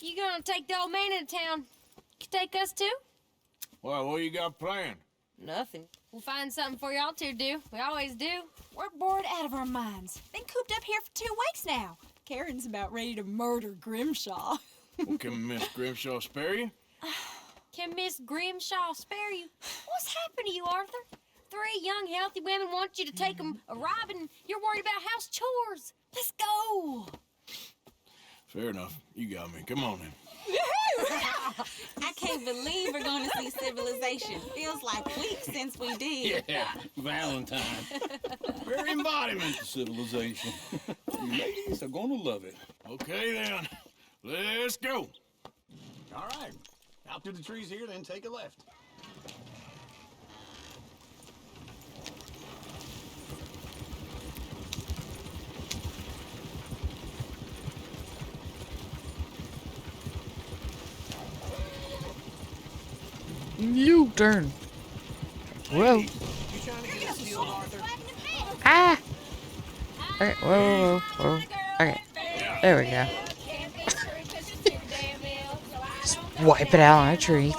You gonna take the old man into town? Can take us too? Well, what you got planned? Nothing. We'll find something for y'all to do. We always do. We're bored out of our minds. Been cooped up here for 2 weeks now. Karen's about ready to murder Grimshaw. Well, can Miss Grimshaw spare you? Can Miss Grimshaw spare you? What's happened to you, Arthur? 3 young, healthy women want you to take them a robbing, and you're worried about house chores. Let's go. Fair enough. You got me. Come on then. I can't believe we're going to see civilization. Feels like weeks since we did. Yeah, Valentine. Very embodiment of civilization. You ladies are gonna love it. Okay then. Let's go. All right. Out through the trees here, then take a left. U-turn. Whoa. You trying to get us healed, Arthur? Ah! Okay, whoa, whoa, whoa. Okay. There we go. Just wipe it out on a tree.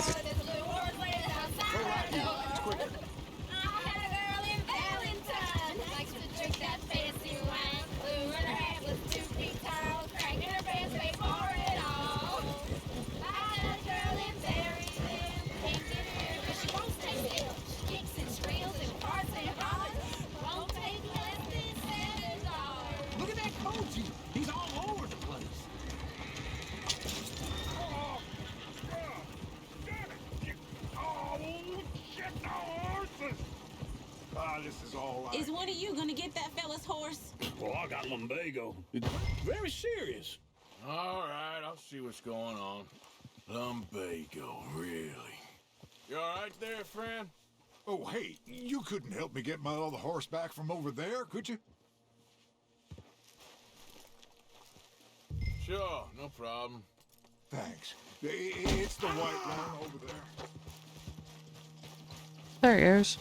this is all right. Is one of you gonna get that fella's horse? Well, I got lumbago. It's very serious. All right, I'll see what's going on. Lumbago, really? You all right there, friend? Oh, hey, you couldn't help me get my other horse back from over there, could you? Sure, no problem. Thanks. It's the white one over there. There he is.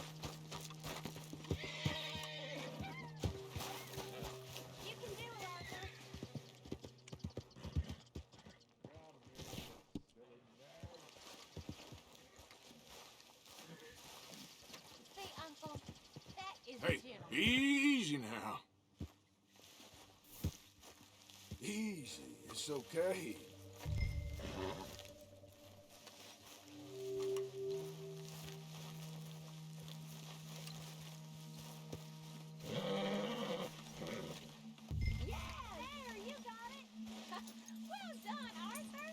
You can do it, Arthur. See, Uncle, that is Hey, a gentleman. easy now. Easy, it's okay. Yeah, there, you got it. Well done, Arthur.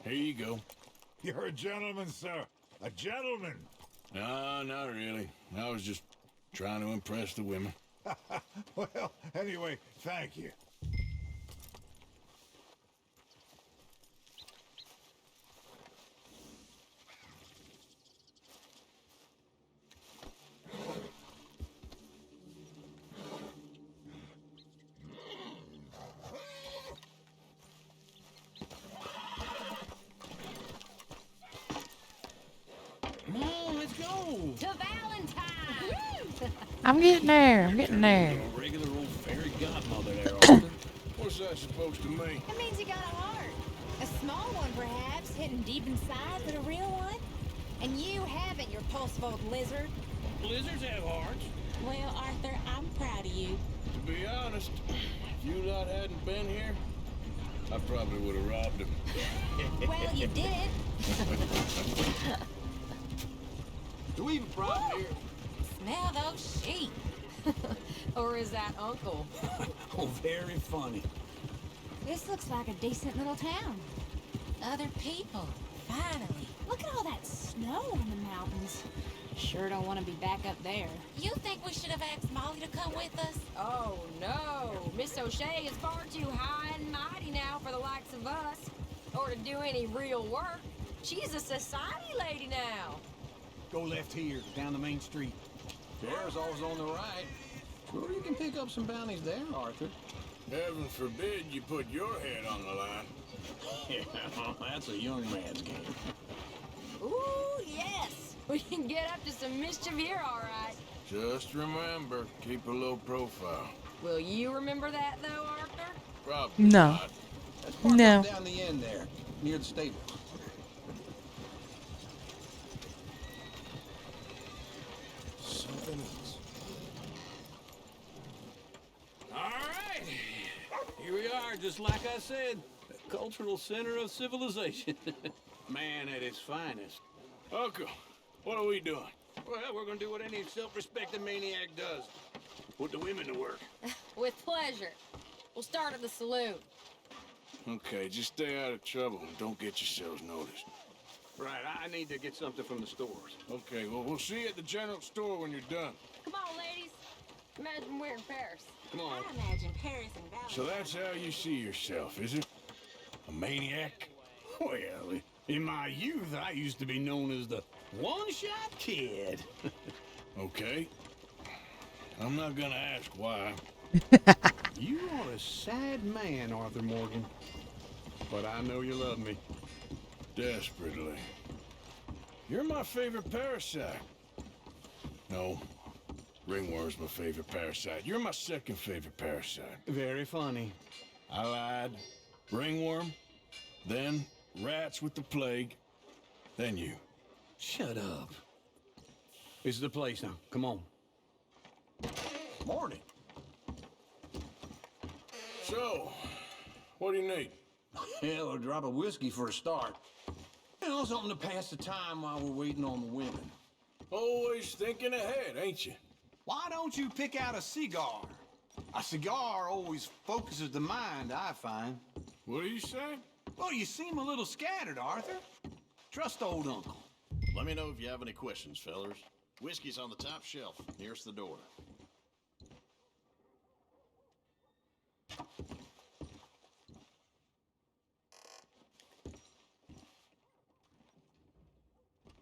Here you go. You're a gentleman, sir. A gentleman. No, not really. I was just trying to impress the women. Well, anyway, thank you. Come on, let's go. To Valentine. I'm getting there. I'm getting there. A regular old fairy godmother there, Arthur. What's that supposed to mean? It means you got a heart. A small one, perhaps, hidden deep inside, but a real one. And you haven't, your pulse-fold lizard. Blizzards have hearts. Well, Arthur, I'm proud of you. To be honest, if you lot hadn't been here, I probably would have robbed him. Well, you did. Do we have a problem here? Smell those sheep. Or is that Uncle? Oh, very funny. This looks like a decent little town. Other people. Finally. Look at all that snow in the mountains. Sure don't want to be back up there. You think we should have asked Molly to come with us? Oh, no. Miss O'Shea is far too high and mighty now for the likes of us. Or to do any real work. She's a society lady now. Go left here, down the main street. There's always on the right. Sure, you can pick up some bounties there, Arthur. Heaven forbid you put your head on the line. Yeah, that's a young man's game. Ooh, yes. We can get up to some mischief here, all right. Just remember, keep a low profile. Will you remember that, though, Arthur? Probably No. not. That's parked No. up down the end there, near the stable. Something else. All right. Here we are, just like I said. The cultural center of civilization. Man at his finest. Uncle, what are we doing? Well, we're gonna do what any self-respecting maniac does. Put the women to work. With pleasure. We'll start at the saloon. Okay, just stay out of trouble and don't get yourselves noticed. Right, I need to get something from the stores. Okay, well, we'll see you at the general store when you're done. Come on, ladies. Imagine we're in Paris. Come on. I imagine Paris and Valentine. So that's how you see yourself, is it? A maniac? Well, in my youth, I used to be known as the one-shot kid. Okay. I'm not gonna ask why. You are a sad man, Arthur Morgan. But I know you love me. Desperately. You're my favorite parasite. No, ringworm's my favorite parasite. You're my second favorite parasite. Very funny. I lied. Ringworm, then rats with the plague, then you. Shut up. This is the place now. Come on. Morning. So, what do you need? Hell, a drop of whiskey for a start. You know, something to pass the time while we're waiting on the women. Always thinking ahead, ain't you? Why don't you pick out a cigar? A cigar always focuses the mind, I find. What do you say? Well, you seem a little scattered, Arthur. Trust old uncle. Let me know if you have any questions, fellers. Whiskey's on the top shelf, nearest the door.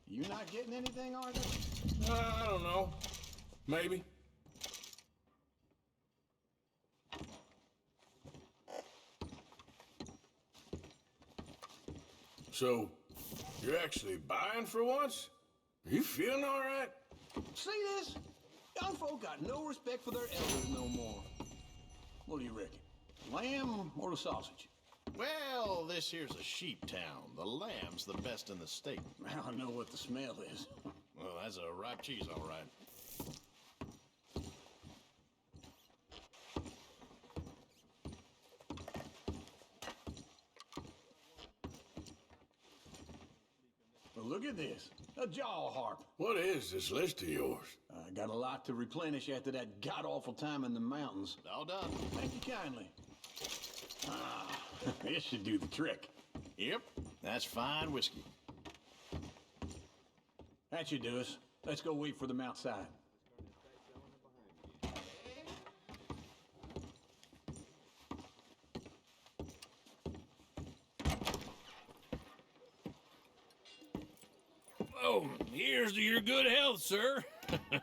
You not getting anything, Arthur? I don't know. Maybe. So, you're actually buying for once? Are you feeling all right? See this? Young folk got no respect for their elders no more. What do you reckon? Lamb or the sausage? Well, this here's a sheep town. The lamb's the best in the state. I know what the smell is. Well, that's a ripe cheese, all right. Well, look at this. A jaw harp. What is this list of yours? I got a lot to replenish after that god-awful time in the mountains. All done. Thank you kindly. Ah, this should do the trick. Yep, that's fine whiskey. That should do us. Let's go wait for them outside. Oh, here's to your good health, sir.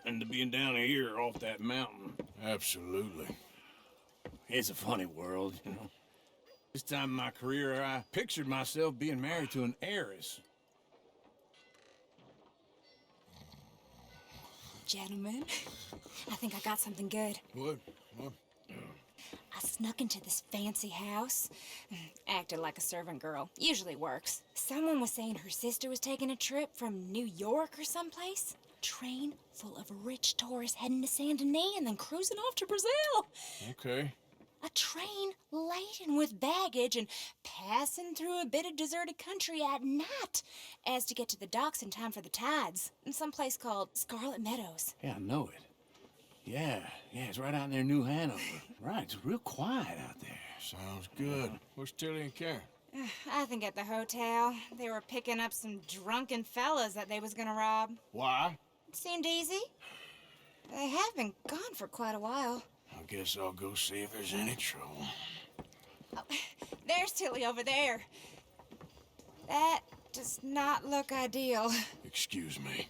And to being down here off that mountain. Absolutely. It's a funny world, you know. This time in my career, I pictured myself being married to an heiress. Gentlemen, I think I got something good. What? I snuck into this fancy house. Acted like a servant girl. Usually works. Someone was saying her sister was taking a trip from New York or someplace. Train full of rich tourists heading to Saint Denis and then cruising off to Brazil. Okay. A train laden with baggage and passing through a bit of deserted country at night as to get to the docks in time for the tides in some place called Scarlet Meadows. Yeah, I know it. Yeah, it's right out near New Hanover. Right, it's real quiet out there. Sounds good. Where's Tilly and Karen? I think at the hotel. They were picking up some drunken fellas that they was gonna rob. Why? It seemed easy. They have been gone for quite a while. I guess I'll go see if there's any trouble. Oh, there's Tilly over there. That does not look ideal. Excuse me.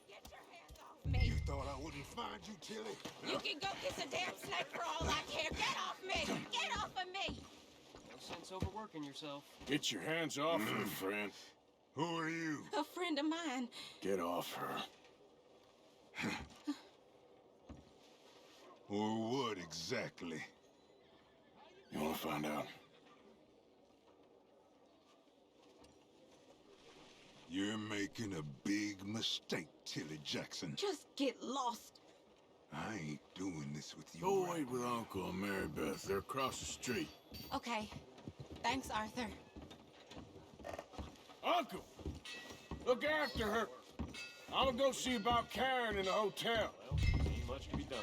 Get your hands off me. You thought I wouldn't find you, Tilly? You can go kiss a damn snake for all I care. Get off me! Get off of me! No sense overworking yourself. Get your hands off her, friend. Who are you? A friend of mine. Get off her. Or what exactly? You want to find out? You're making a big mistake, Tilly Jackson. Just get lost. I ain't doing this with you. Go right wait with Uncle and Mary Beth. They're across the street. Okay. Thanks, Arthur. Uncle! Look after her. I'm gonna go see about Karen in the hotel. Ain't much to be done.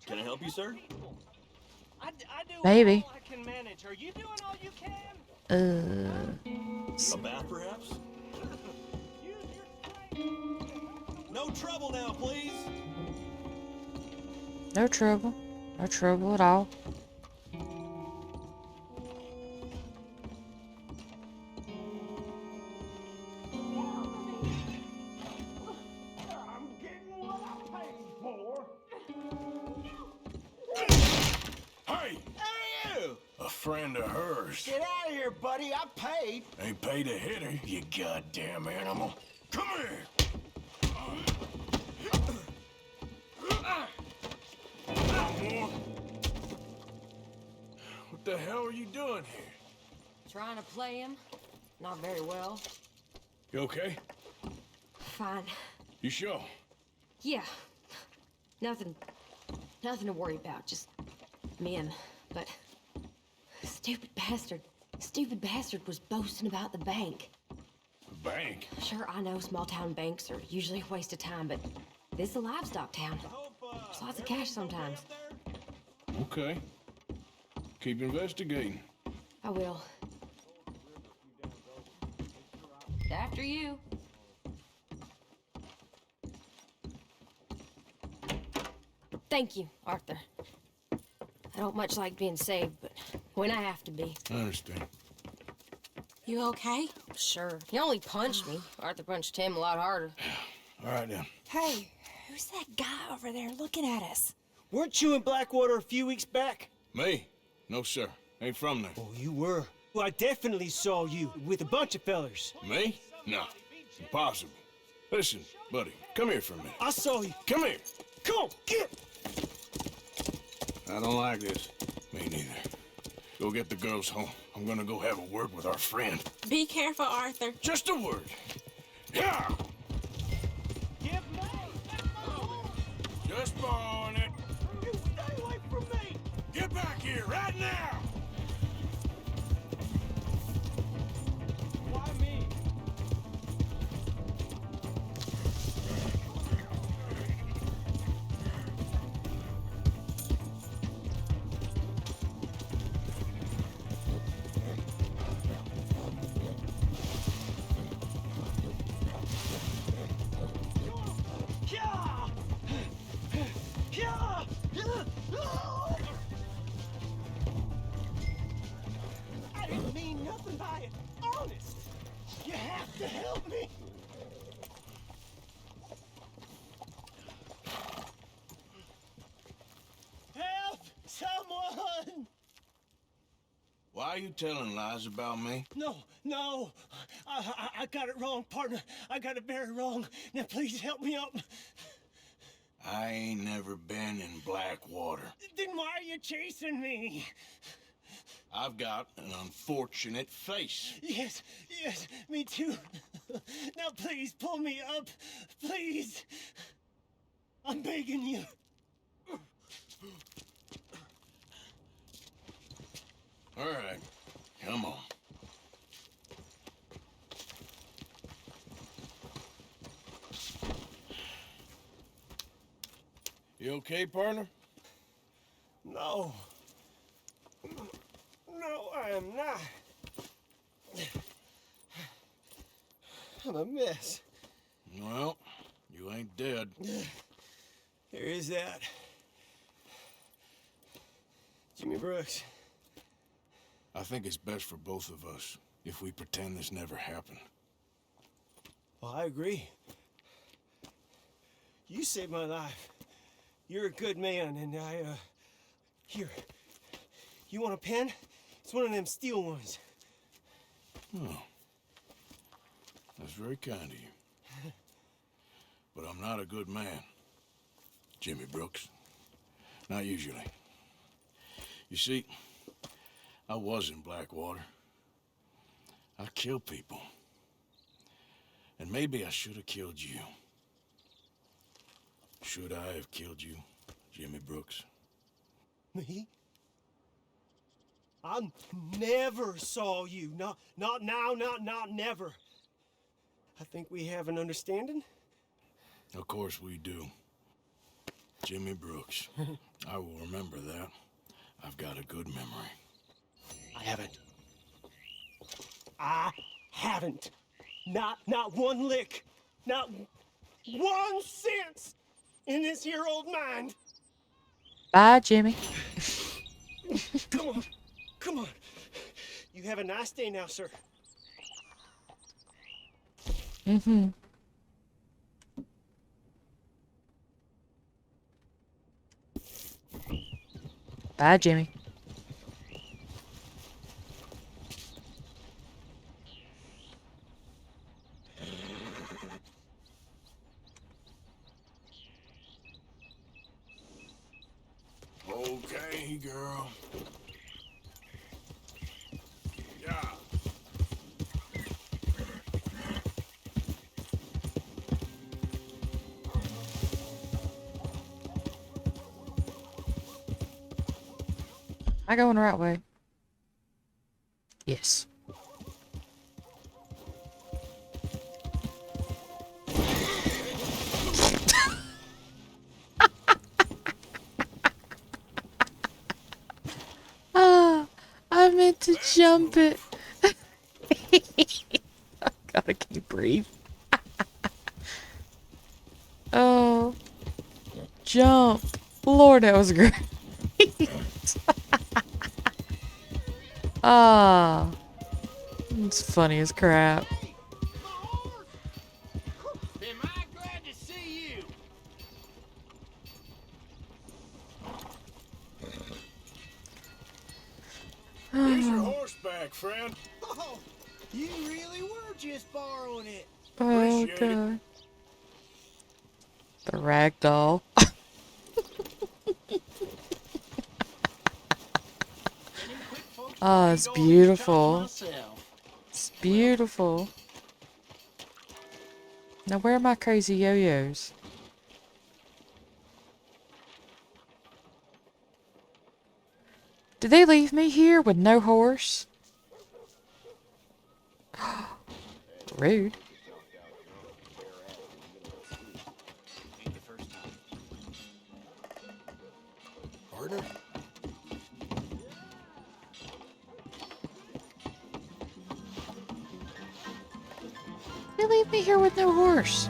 Can I help you, sir? I do Maybe. all I can manage. Are you doing all you can? A bath, perhaps? No trouble now, please. No trouble. No trouble at all. I'm getting what I paid for. Hey! Hey, you! A friend of hers. Get out of here, buddy. I paid. Ain't paid to hit her, you goddamn animal. Come here! No more. What the hell are you doing here? Trying to play him. Not very well. You okay? Fine. You sure? Yeah. Nothing to worry about, just men. But stupid bastard was boasting about the bank. The bank? Sure, I know small town banks are usually a waste of time, but this is a livestock town. There's lots of cash sometimes. Okay. Keep investigating. I will. After you. Thank you, Arthur. I don't much like being saved, but when I have to be. I understand. You okay? Sure. He only punched me. Arthur punched him a lot harder. All right, then. Hey, who's that guy over there looking at us? Weren't you in Blackwater a few weeks back? Me? No, sir. Ain't from there. Oh, you were. Well, I definitely saw you with a bunch of fellers. Me? No. Impossible. Listen, buddy, come here for a minute. I saw you. Come here. Come on, get! I don't like this. Me neither. Go get the girls home. I'm gonna go have a word with our friend. Be careful, Arthur. Just a word. Yeah! Just borrowing it. You stay away from me! Get back here right now! Why me? I didn't mean nothing by it. Honest. You have to help me. Help! Someone! Why are you telling lies about me? No. I got it wrong, partner. I got it very wrong. Now please help me up. I ain't never been in Blackwater. Then why are you chasing me? I've got an unfortunate face. Yes, me too. Now please pull me up. Please. I'm begging you. All right, come on. You okay, partner? No. No, I am not. I'm a mess. Well, you ain't dead. There is that. Jimmy Brooks. I think it's best for both of us if we pretend this never happened. Well, I agree. You saved my life. You're a good man, and here. You want a pen? It's one of them steel ones. Oh. That's very kind of you. But I'm not a good man, Jimmy Brooks. Not usually. You see, I was in Blackwater. I killed people. And maybe I should have killed you. Should I have killed you, Jimmy Brooks? Me? I never saw you. Not now, not never. I think we have an understanding. Of course we do. Jimmy Brooks. I will remember that. I've got a good memory. I haven't. Not one lick. Not 1 cent in this here old mind. Bye, Jimmy. Come on. You have a nice day now, sir. Mm-hmm. Bye, Jimmy. Okay, girl. Yeah. I going the right way? Yes. Ah, I meant to jump it. God, I can't breathe. Oh, jump. Lord, that was great. Ah, it's funny as crap. Am I glad to see you? Here's your horseback, friend. Oh, you really were just borrowing it. Oh, Appreciate it. God. The rag doll. Oh, it's beautiful. It's beautiful. Now, where are my crazy yo-yos? Did they leave me here with no horse? Rude. Partner? They leave me here with no horse.